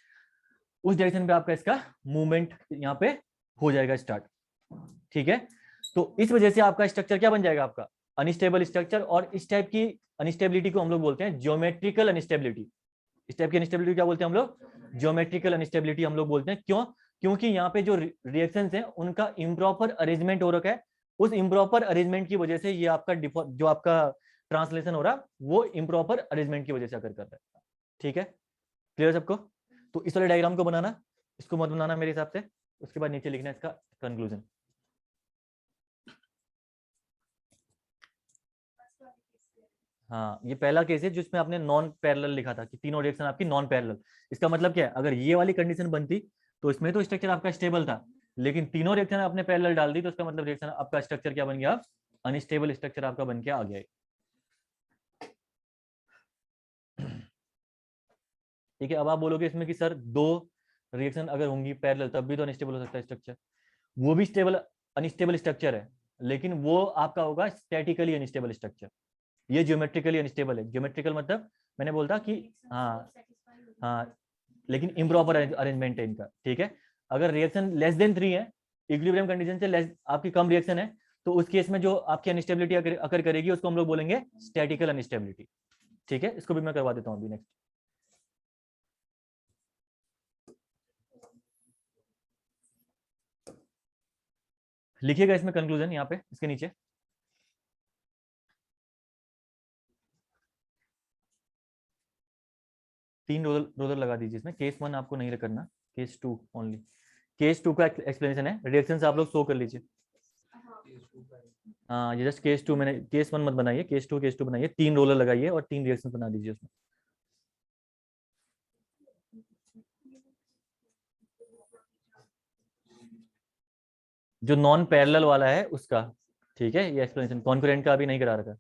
उस डायरेक्शन पे आपका इसका मूवमेंट यहाँ पे हो जाएगा स्टार्ट। ठीक है, तो इस वजह से आपका स्ट्रक्चर क्या बन जाएगा, आपका अनस्टेबल स्ट्रक्चर। और इस टाइप की अनस्टेबिलिटी को हम लोग बोलते हैं ज्योमेट्रिकल अनस्टेबिलिटी। इस टाइप की अनस्टेबिलिटी क्या बोलते हैं हम लोग, ज्योमेट्रिकल अनस्टेबिलिटी हम लोग बोलते हैं। क्यों, क्योंकि यहाँ पे जो रिएक्शंस हैं उनका इम्प्रॉपर अरेंजमेंट हो रखा है, उस इम्प्रॉपर अरेंजमेंट की वजह से ये आपका जो आपका ट्रांसलेशन हो रहा वो इम्प्रॉपर अरेंजमेंट की वजह से अकर कर रहा है। ठीक है, क्लियर सबको। तो इस वाले डायग्राम को बनाना, इसको मत बनाना मेरे हिसाब से, उसके बाद नीचे लिखना इसका कंक्लूजन। हाँ, ये पहला केस है जिसमें आपने नॉन पैरेलल लिखा था कि तीनों रिएक्शन आपकी नॉन पैरेलल। इसका मतलब क्या है, अगर ये वाली कंडीशन बनती तो इसमें तो स्ट्रक्चर आपका स्टेबल था, लेकिन तीनों रिएक्शन आपने पैरेलल डाल दी तो इसका मतलब रिएक्शन आपका स्ट्रक्चर क्या बन गया, अनस्टेबल स्ट्रक्चर आपका बन के आ गया। ठीक है, अब आप बोलोगे इसमें कि सर 2 रिएक्शन अगर होंगी पैरेलल तब भी तो अनस्टेबल हो सकता है स्ट्रक्चर। वो भी स्टेबल अनस्टेबल स्ट्रक्चर है, लेकिन वो आपका होगा स्टैटिकली अनस्टेबल स्ट्रक्चर। ये ज्योमेट्रिकली अनस्टेबल है। ज्योमेट्रिकल मतलब मैंने बोलता कि हाँ हाँ, लेकिन इम्प्रॉपर अरेंजमेंट है इनका। ठीक है, अगर रिएक्शन लेस देन 3 है, इक्विलिब्रियम कंडीशन से लेस आपकी कम रिएक्शन है, तो उस केस में जो आपकी अनस्टेबिलिटी अकर करेगी उसको हम लोग बोलेंगे स्टैटिकल अनस्टेबिलिटी। ठीक है, इसको भी मैं करवा देता हूँ अभी नेक्स्ट। लिखिएगा इसमें कंक्लूजन यहाँ पे इसके नीचे। तीन रोलर लगा दीजिए इसमें। केस 1 आपको नहीं करना, केस 2 ओनली। केस 2 का एक्सप्लेनेशन है, रिएक्शन आप लोग शो कर लीजिए। हाँ, ये जस्ट केस 2 मैंने, केस 1 मत बनाइए, केस 2 बनाइए। 3 रोलर लगाइए और 3 रिएक्शन बना दीजिए उसमें। जो नॉन पैरेलल वाला है उसका। ठीक है, ये एक्सप्लेनेशन कॉन्करेंट का अभी नहीं करा रखा।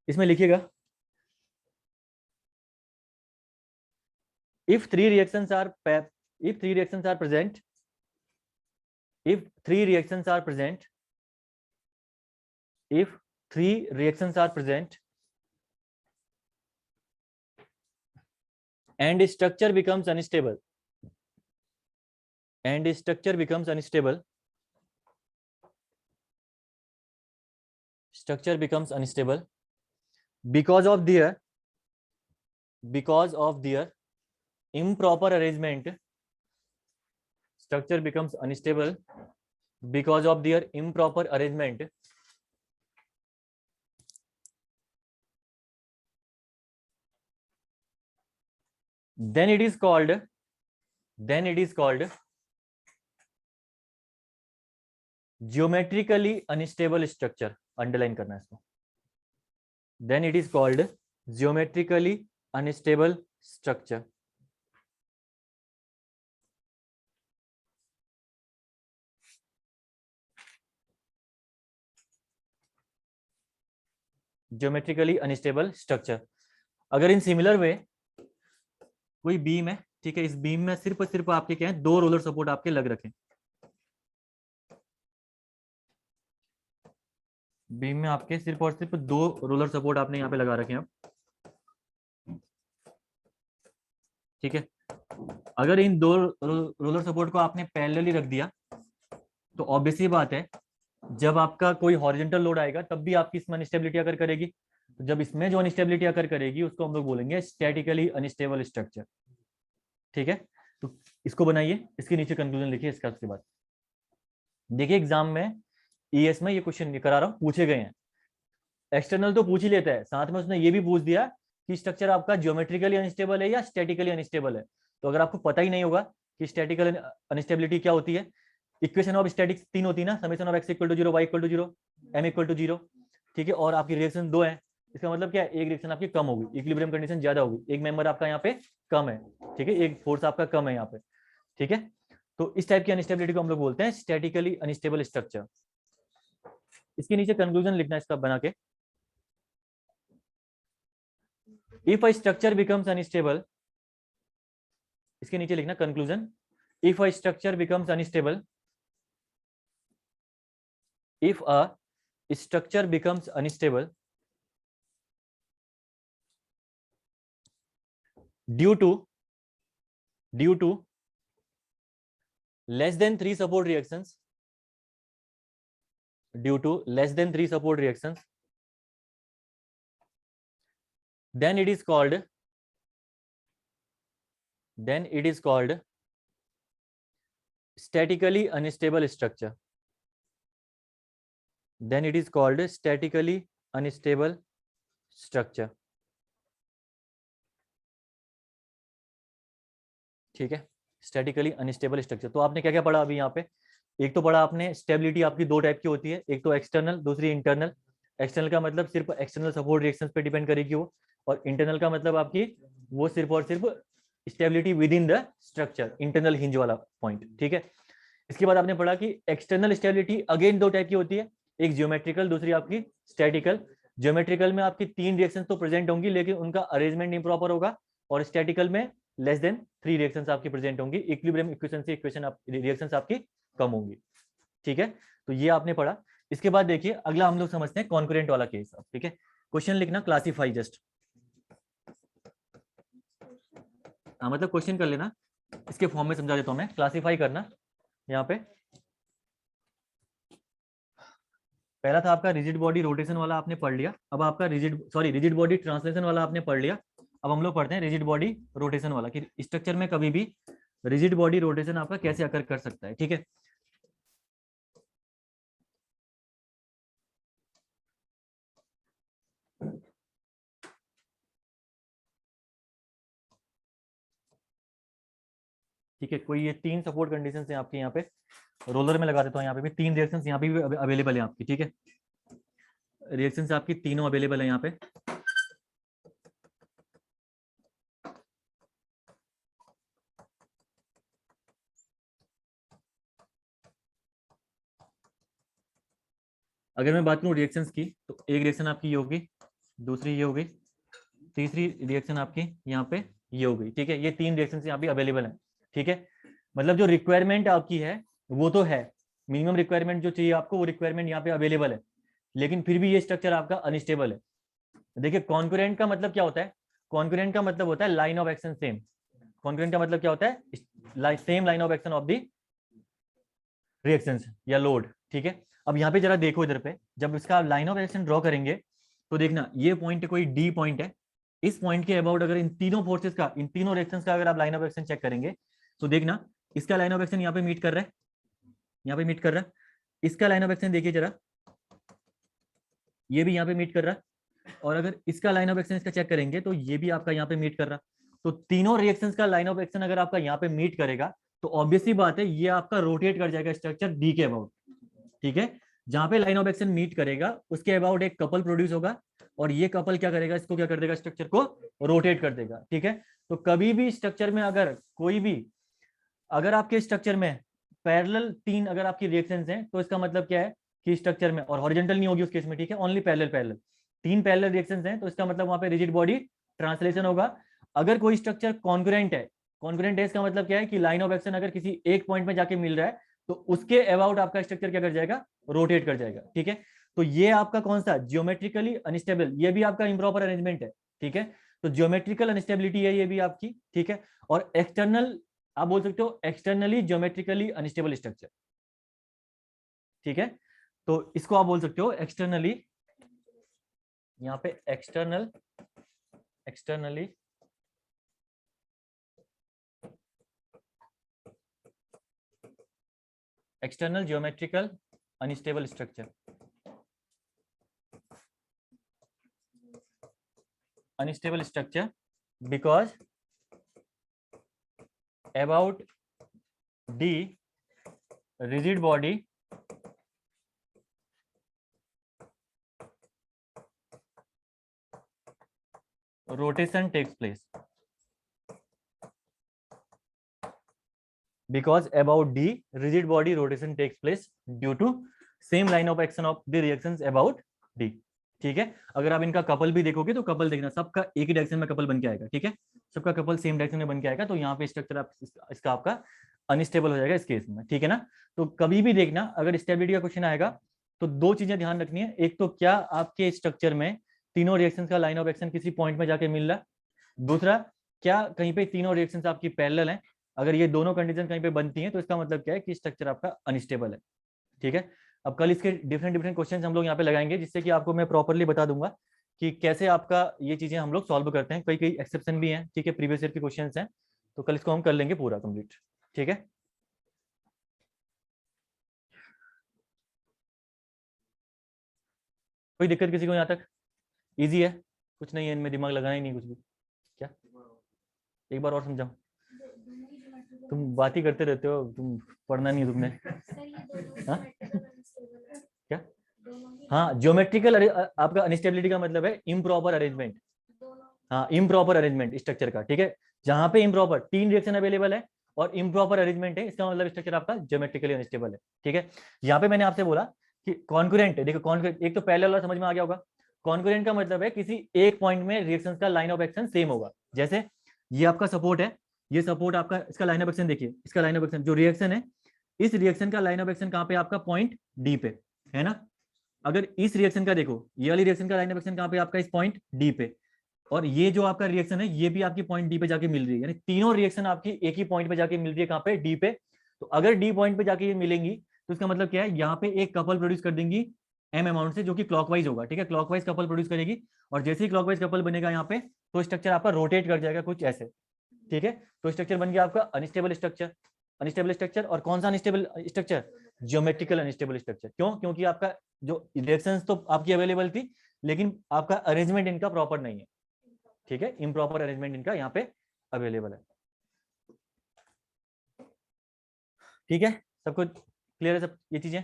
इसमें लिखिएगा if 3 reactions are if 3 reactions are present, if 3 reactions are present, if 3 reactions are present and structure becomes unstable, and structure becomes unstable, structure becomes unstable because of their improper arrangement, structure becomes unstable because of their improper arrangement, then it is called geometrically unstable structure. Underline करना है इसको। then it is called geometrically unstable structure. Geometrically unstable structure. अगर in similar way कोई beam है, ठीक है, इस beam में सिर्फ और सिर्फ आपके क्या है, 2 रोलर सपोर्ट आपके लग रखे। बीम में आपके सिर्फ और सिर्फ 2 रोलर सपोर्ट आपने यहाँ पे लगा रखे हैं। ठीक है, अगर इन 2 रोलर सपोर्ट को आपने पैरेलली रख दिया तो ऑब्वियसली बात है जब आपका कोई हॉरिजॉन्टल लोड आएगा तब भी आपकी इसमें अनस्टेबिलिटी अकर करेगी। तो जब इसमें जो अनस्टेबिलिटी अकर करेगी उसको हम लोग बोलेंगे स्टैटिकली अनस्टेबल स्ट्रक्चर। ठीक है, तो इसको बनाइए, इसके नीचे कंक्लूजन लिखिए इसका। उसके बाद देखिए एग्जाम में ईएस में ये क्वेश्चन करा रहा हूँ, पूछे गए हैं। एक्सटर्नल तो पूछ ही लेता है, साथ में उसने ये भी पूछ दिया कि स्ट्रक्चर आपका ज्योमेट्रिकली अनस्टेबल है या स्टैटिकली अनस्टेबल है। तो अगर आपको पता ही नहीं होगा कि स्टैटिकल अनस्टेबिलिटी क्या होती है, इक्वेशन ऑफ स्टैटिक्स 3 होती है ना, summation of x = 0, y = 0, m = 0। ठीक है, और आपकी रिएक्शन 2 है, इसका मतलब क्या है, एक रिएक्शन आपकी कम होगी, इक्विलिब्रियम कंडीशन ज्यादा होगी, एक मेंबर आपका यहाँ पे कम है। ठीक है, एक फोर्स आपका कम है यहाँ पे। ठीक है, तो इस टाइप की अनस्टेबिलिटी को हम लोग बोलते हैं स्टैटिकली अनस्टेबल स्ट्रक्चर। इसके नीचे कंक्लूजन लिखना इसका बना के, if a structure becomes unstable, इसके नीचे लिखना conclusion, if a structure becomes unstable, if a structure becomes unstable due to less than 3 support reactions, due to less than 3 support reactions, then it is called statically unstable structure, then it is called statically unstable structure। ठीक है, statically unstable structure. तो आपने क्या क्या पढ़ा अभी यहाँ पे? एक तो पढ़ा आपने स्टेबिलिटी आपकी दो टाइप की होती है, एक तो एक्सटर्नल, दूसरी इंटरनल। एक्सटर्नल का मतलब सिर्फ एक्सटर्नल सपोर्ट रिएक्शंस पे डिपेंड करेगी वो, और इंटरनल का मतलब आपकी वो सिर्फ और सिर्फ stability with in the structure, internal hinge वाला पॉइंट। ठीक है, इसके बाद आपने पढ़ा कि एक्सटर्नल स्टेबिलिटी अगेन दो टाइप की होती है, एक जियोमेट्रिकल, दूसरी आपकी स्टैटिकल। जियोमेट्रिकल में आपकी 3 रिएक्शंस तो प्रेजेंट होंगी लेकिन उनका अरेंजमेंट इम्प्रॉपर होगा, और स्टैटिकल में लेस देन 3 रिएक्शंस आपकी प्रेजेंट होंगी, इक्विलिब्रियम इक्वेशन इक्वेशन रिएक्शंस आपकी कम होंगी। ठीक है, तो ये आपने पढ़ा। इसके बाद देखिए अगला हम लोग समझते हैं कॉन्करेंट वाला केस। ठीक है, क्वेश्चन लिखना क्लासिफाई जस्ट, हाँ मतलब क्वेश्चन कर लेना, इसके फॉर्म में समझा देता हूं मैं। क्लासिफाई करना, यहाँ पे पहला था आपका रिजिड बॉडी रोटेशन वाला आपने पढ़ लिया, अब आपका रिजिड बॉडी ट्रांसलेशन वाला आपने पढ़ लिया। अब हम लोग पढ़ते हैं रिजिड बॉडी रोटेशन वाला, कि स्ट्रक्चर में कभी भी रिजिड बॉडी रोटेशन आपका कैसे अकर कर सकता है। ठीक है, ठीक है, कोई ये 3 सपोर्ट कंडीशंस हैं आपके यहाँ पे, रोलर में लगा देता हूँ। यहाँ पे भी 3 रिएक्शंस यहाँ पे भी अवेलेबल है आपकी। ठीक है, रिएक्शंस आपकी तीनों अवेलेबल है यहाँ पे। अगर मैं बात करूँ रिएक्शंस की, तो एक रिएक्शन आपकी ये होगी, दूसरी ये होगी, तीसरी रिएक्शन आपकी यहाँ पे ये हो गई। ठीक है, ये 3 रिएक्शन यहाँ पे अवेलेबल है। ठीक है, मतलब जो रिक्वायरमेंट आपकी है वो तो है, मिनिमम रिक्वायरमेंट जो चाहिए आपको वो रिक्वायरमेंट यहाँ पे अवेलेबल है, लेकिन फिर भी ये स्ट्रक्चर आपका अनस्टेबल है। देखिए कॉन्करेंट का मतलब क्या होता है? कॉन्करेंट का मतलब होता है line of action same. Concurrent का मतलब क्या होता है? Same line of action of the reactions या लोड। ठीक है, अब यहाँ पे जरा देखो इधर पे, जब इसका लाइन ऑफ एक्शन ड्रॉ करेंगे तो देखना ये पॉइंट कोई डी पॉइंट है, इस पॉइंट के अबाउट अगर इन तीनों फोर्सेस का, इन तीनों रिएक्शंस का अगर आप लाइन ऑफ एक्शन चेक करेंगे तो देखना इसका लाइन ऑफ एक्शन यहाँ पे मीट कर रहा है, यहाँ पे मीट कर रहा है, इसका लाइन ऑफ एक्शन देखिए जरा, ये भी यहाँ पे मीट कर रहा है, और अगर इसका लाइन ऑफ एक्शन इसका चेक करेंगे तो ये भी आपका यहाँ पे मीट कर रहा। तो तीनों रिएक्शंस का लाइन ऑफ एक्शन अगर आपका यहाँ पे मीट करेगा तो ऑब्वियसली बात है ये आपका रोटेट कर जाएगा स्ट्रक्चर डी के अबाउट। ठीक है, जहां पे लाइन ऑफ एक्शन मीट करेगा उसके अबाउट एक कपल प्रोड्यूस होगा, और ये कपल क्या करेगा, इसको क्या कर देगा, स्ट्रक्चर को रोटेट कर देगा। ठीक है, तो कभी भी स्ट्रक्चर में अगर कोई भी, अगर आपके स्ट्रक्चर में पैरेलल 3 अगर आपकी रिएक्शंस हैं तो इसका मतलब क्या है कि स्ट्रक्चर में, और हॉरिजॉन्टल नहीं होगी उस केस में, ठीक है, only parallel parallel, 3 parallel reactions हैं तो इसका मतलब वहां पे रिजिड बॉडी ट्रांसलेशन होगा। अगर कोई स्ट्रक्चर कॉन्करेंट है, कॉन्करेंट है इसका मतलब क्या है कि लाइन ऑफ एक्शन अगर किसी एक पॉइंट में जाके मिल रहा है तो उसके अबाउट आपका स्ट्रक्चर क्या कर जाएगा, रोटेट कर जाएगा। ठीक है, तो ये आपका कौन सा, जियोमेट्रिकली अनस्टेबल, ये भी आपका इंप्रॉपर अरेंजमेंट है। ठीक है, तो जियोमेट्रिकल अनस्टेबिलिटी है ये भी आपकी। ठीक है, और एक्सटर्नल आप बोल सकते हो एक्सटर्नली ज्योमेट्रिकली अनस्टेबल स्ट्रक्चर। ठीक है, तो इसको आप बोल सकते हो एक्सटर्नली, यहाँ पे externally external geometrical unstable structure. Unstable structure because about the rigid body rotation takes place. because about D rigid body rotation takes place due to same line of action of the reactions about D। ठीक है, अगर आप इनका couple भी देखोगे तो couple देखना सबका एक ही डायरेक्शन में कपल बन के आएगा। ठीक है, सबका कपल सेम डायरेक्शन में बन के आएगा, तो यहाँ पे स्ट्रक्चर आप इसका आपका अनस्टेबल हो जाएगा इस केस में। ठीक है ना, तो कभी भी देखना अगर स्टेबिलिटी का क्वेश्चन आएगा तो दो चीजें ध्यान रखनी है, एक तो क्या आपके स्ट्रक्चर में तीनों रिएक्शंस का लाइन ऑफ एक्शन किसी पॉइंट में जाके मिल रहा है, दूसरा क्या कहीं पे तीनों रिएक्शंस आपकी पैरेलल हैं। अगर ये दोनों कंडीशन कहीं पे बनती हैं तो इसका मतलब क्या है कि स्ट्रक्चर आपका अनस्टेबल है। ठीक है, अब कल इसके डिफरेंट डिफरेंट क्वेश्चंस हम लोग यहाँ पे लगाएंगे, जिससे कि आपको मैं प्रॉपर्ली बता दूंगा कि कैसे आपका ये चीजें हम लोग सॉल्व करते हैं। कई कई एक्सेप्शन भी हैं, ठीक है, प्रीवियस ईयर के क्वेश्चंस हैं, तो कल इसको हम कर लेंगे पूरा कंप्लीट। ठीक है, कोई दिक्कत किसी को यहाँ तक? इजी है, कुछ नहीं है इनमें, दिमाग लगाना ही नहीं कुछ भी। क्या एक बार और समझाऊं? तुम बात ही करते रहते हो, तुम पढ़ना नहीं है तुमने। हाँ क्या? हाँ, ज्योमेट्रिकल आपका अनस्टेबिलिटी का मतलब है इम्प्रॉपर अरेंजमेंट। हाँ, इम्प्रॉपर अरेंजमेंट स्ट्रक्चर का। ठीक है, जहां पे इम्प्रॉपर तीन रिएक्शन अवेलेबल है और इम्प्रॉपर अरेंजमेंट है, इसका मतलब स्ट्रक्चर आपका ज्योमेट्रिकली अनस्टेबल है। ठीक है, यहाँ पे मैंने आपसे बोला कि कॉन्करेंट है, देखो कॉन्करेंट एक तो पैरेलल वाला समझ में आ गया होगा। कॉन्करेंट का मतलब है किसी एक पॉइंट में रिएक्शंस का लाइन ऑफ एक्शन सेम होगा। जैसे ये आपका सपोर्ट है, ये सपोर्ट आपका, इसका लाइन ऑफ एक्शन देखिए, इसका लाइन ऑफ एक्शन जो रिएक्शन है, इस रिएक्शन का लाइन ऑफ एक्शन कहाँ पे आपका पॉइंट डी पे है ना। अगर इस रिएक्शन का देखो, ये वाली रिएक्शन का लाइन ऑफ एक्शन कहाँ पे आपका इस पॉइंट डी पे, और ये जो आपका रिएक्शन है ये भी आपकी पॉइंट डी पे जाके मिल रही है, यानी तीनों रिएक्शन आपकी एक ही पॉइंट पे जाके मिल रही है, कहाँ पे डी पे। तो अगर डी पॉइंट पे जाके ये मिलेंगी तो इसका मतलब क्या है, यहाँ पे एक कपल प्रोड्यूस कर देंगी एम अमाउंट से, जो कि क्लॉकवाइज होगा। ठीक है, क्लॉकवाइज कपल प्रोड्यूस करेगी, और जैसे ही क्लॉकवाइज कपल बनेगा यहाँ पे, तो स्ट्रक्चर आपका रोटेट कर जाएगा कुछ ऐसे। ठीक है, तो स्ट्रक्चर बन गया आपका अनस्टेबल स्ट्रक्चर। अनस्टेबल स्ट्रक्चर, और कौन सा unstable structure? Geometrical unstable structure. क्यों? क्योंकि आपका जो रिएक्शंस तो आपकी अवेलेबल थी, लेकिन आपका अरेंजमेंट इनका प्रॉपर नहीं है। ठीक है, इम्प्रॉपर अरेंजमेंट इनका यहाँ पे अवेलेबल है। ठीक है, सबको क्लियर है सब ये चीजें?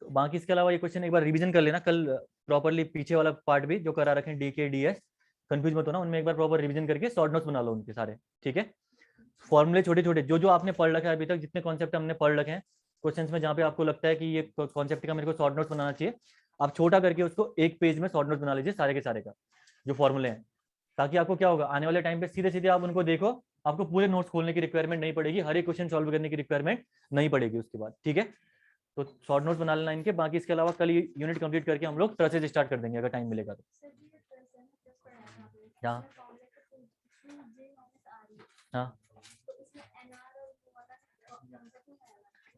तो बाकी इसके अलावा ये क्वेश्चन एक बार रिवीजन कर लेना कल प्रॉपरली, पीछे वाला पार्ट भी जो करा रखे हैं डी के डी एस, कंफ्यूज मत होना उनमें, एक बार प्रॉपर रिवीजन करके शॉर्ट नोट्स बना लो उनके सारे। ठीक है, फॉर्मूले छोटे छोटे जो जो आपने पढ़ रखा है अभी तक, जितने कॉन्सेप्ट हमने पढ़ रखे हैं क्वेश्चंस में, जहाँ पे आपको लगता है कि ये कॉन्सेप्ट का मेरे को शॉर्ट नोट्स बनाना चाहिए, आप छोटा करके उसको एक पेज में शॉर्ट नोट्स बना लीजिए सारे के सारे का, जो फॉर्मूले हैं, ताकि आपको क्या होगा, आने वाले टाइम पे सीधे सीधे आप उनको देखो, आपको पूरे नोट्स खोलने की रिक्वायरमेंट नहीं पड़ेगी, हर एक क्वेश्चन सॉल्व करने की रिक्वायरमेंट नहीं पड़ेगी उसके बाद। ठीक है, तो शॉर्ट नोट्स बना लेना इनके। बाकी इसके अलावा कल यूनिट कंप्लीट करके हम लोग ट्रसेज स्टार्ट कर देंगे अगर टाइम मिलेगा तो। हाँ हाँ,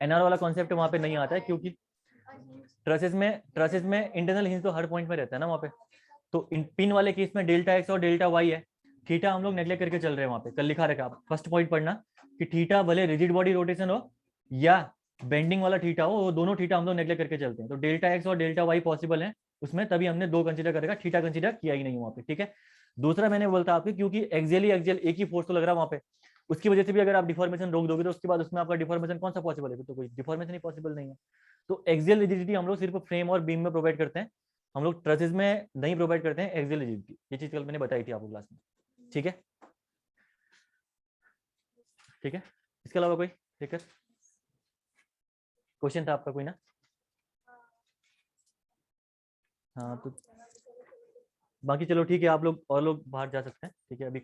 एनआर वाला कॉन्सेप्ट वहां पे नहीं आता है, क्योंकि ट्रसेस में इंटरनल हिंज तो हर पॉइंट में रहता है ना वहाँ पे। तो पिन वाले केस में डेल्टा एक्स और डेल्टा वाई है, थीटा हम लोग नेग्लेक्ट करके चल रहे हैं वहाँ पे। कल लिखा रखा, आप फर्स्ट पॉइंट पढ़ना कि थीटा भले रिजिड बॉडी रोटेशन हो या बेंडिंग वाला थीटा हो, वो दोनों थीटा हम लोग नेग्लेक्ट करके चलते हैं। तो डेल्टा एक्स और डेल्टा वाई पॉसिबल है उसमें, तभी हमने दो कंसिडर करेगा, थीटा कंसिडर किया ही नहीं वहाँ पे। ठीक है, दूसरा मैंने बोलता आपको, क्योंकि एक्सियल एक ही फोर्स तो लग रहा है वहाँ पे, उसकी वजह से भी अगर आप डिफॉर्मेशन रोक दोगे तो उसके बाद उसमें आपका डिफॉर्मेशन कौन सा पॉसिबल है? तो कोई डिफॉर्मेशन ही पॉसिबल नहीं है। तो एक्सियल रिजिडिटी हम लोग सिर्फ फ्रेम और बीम में प्रोवाइड करते हैं, हम लोग ट्रसेस में नहीं प्रोवाइड करते हैं एक्सियल रिजिडिटी। ये चीज कल मैंने बताई थी आपको क्लास में। ठीक है, ठीक है, इसके अलावा कोई दिक्कत क्वेश्चन था आपका कोई ना? हाँ, तो बाकी चलो ठीक है, आप लोग और लोग बाहर जा सकते हैं। ठीक है, अभी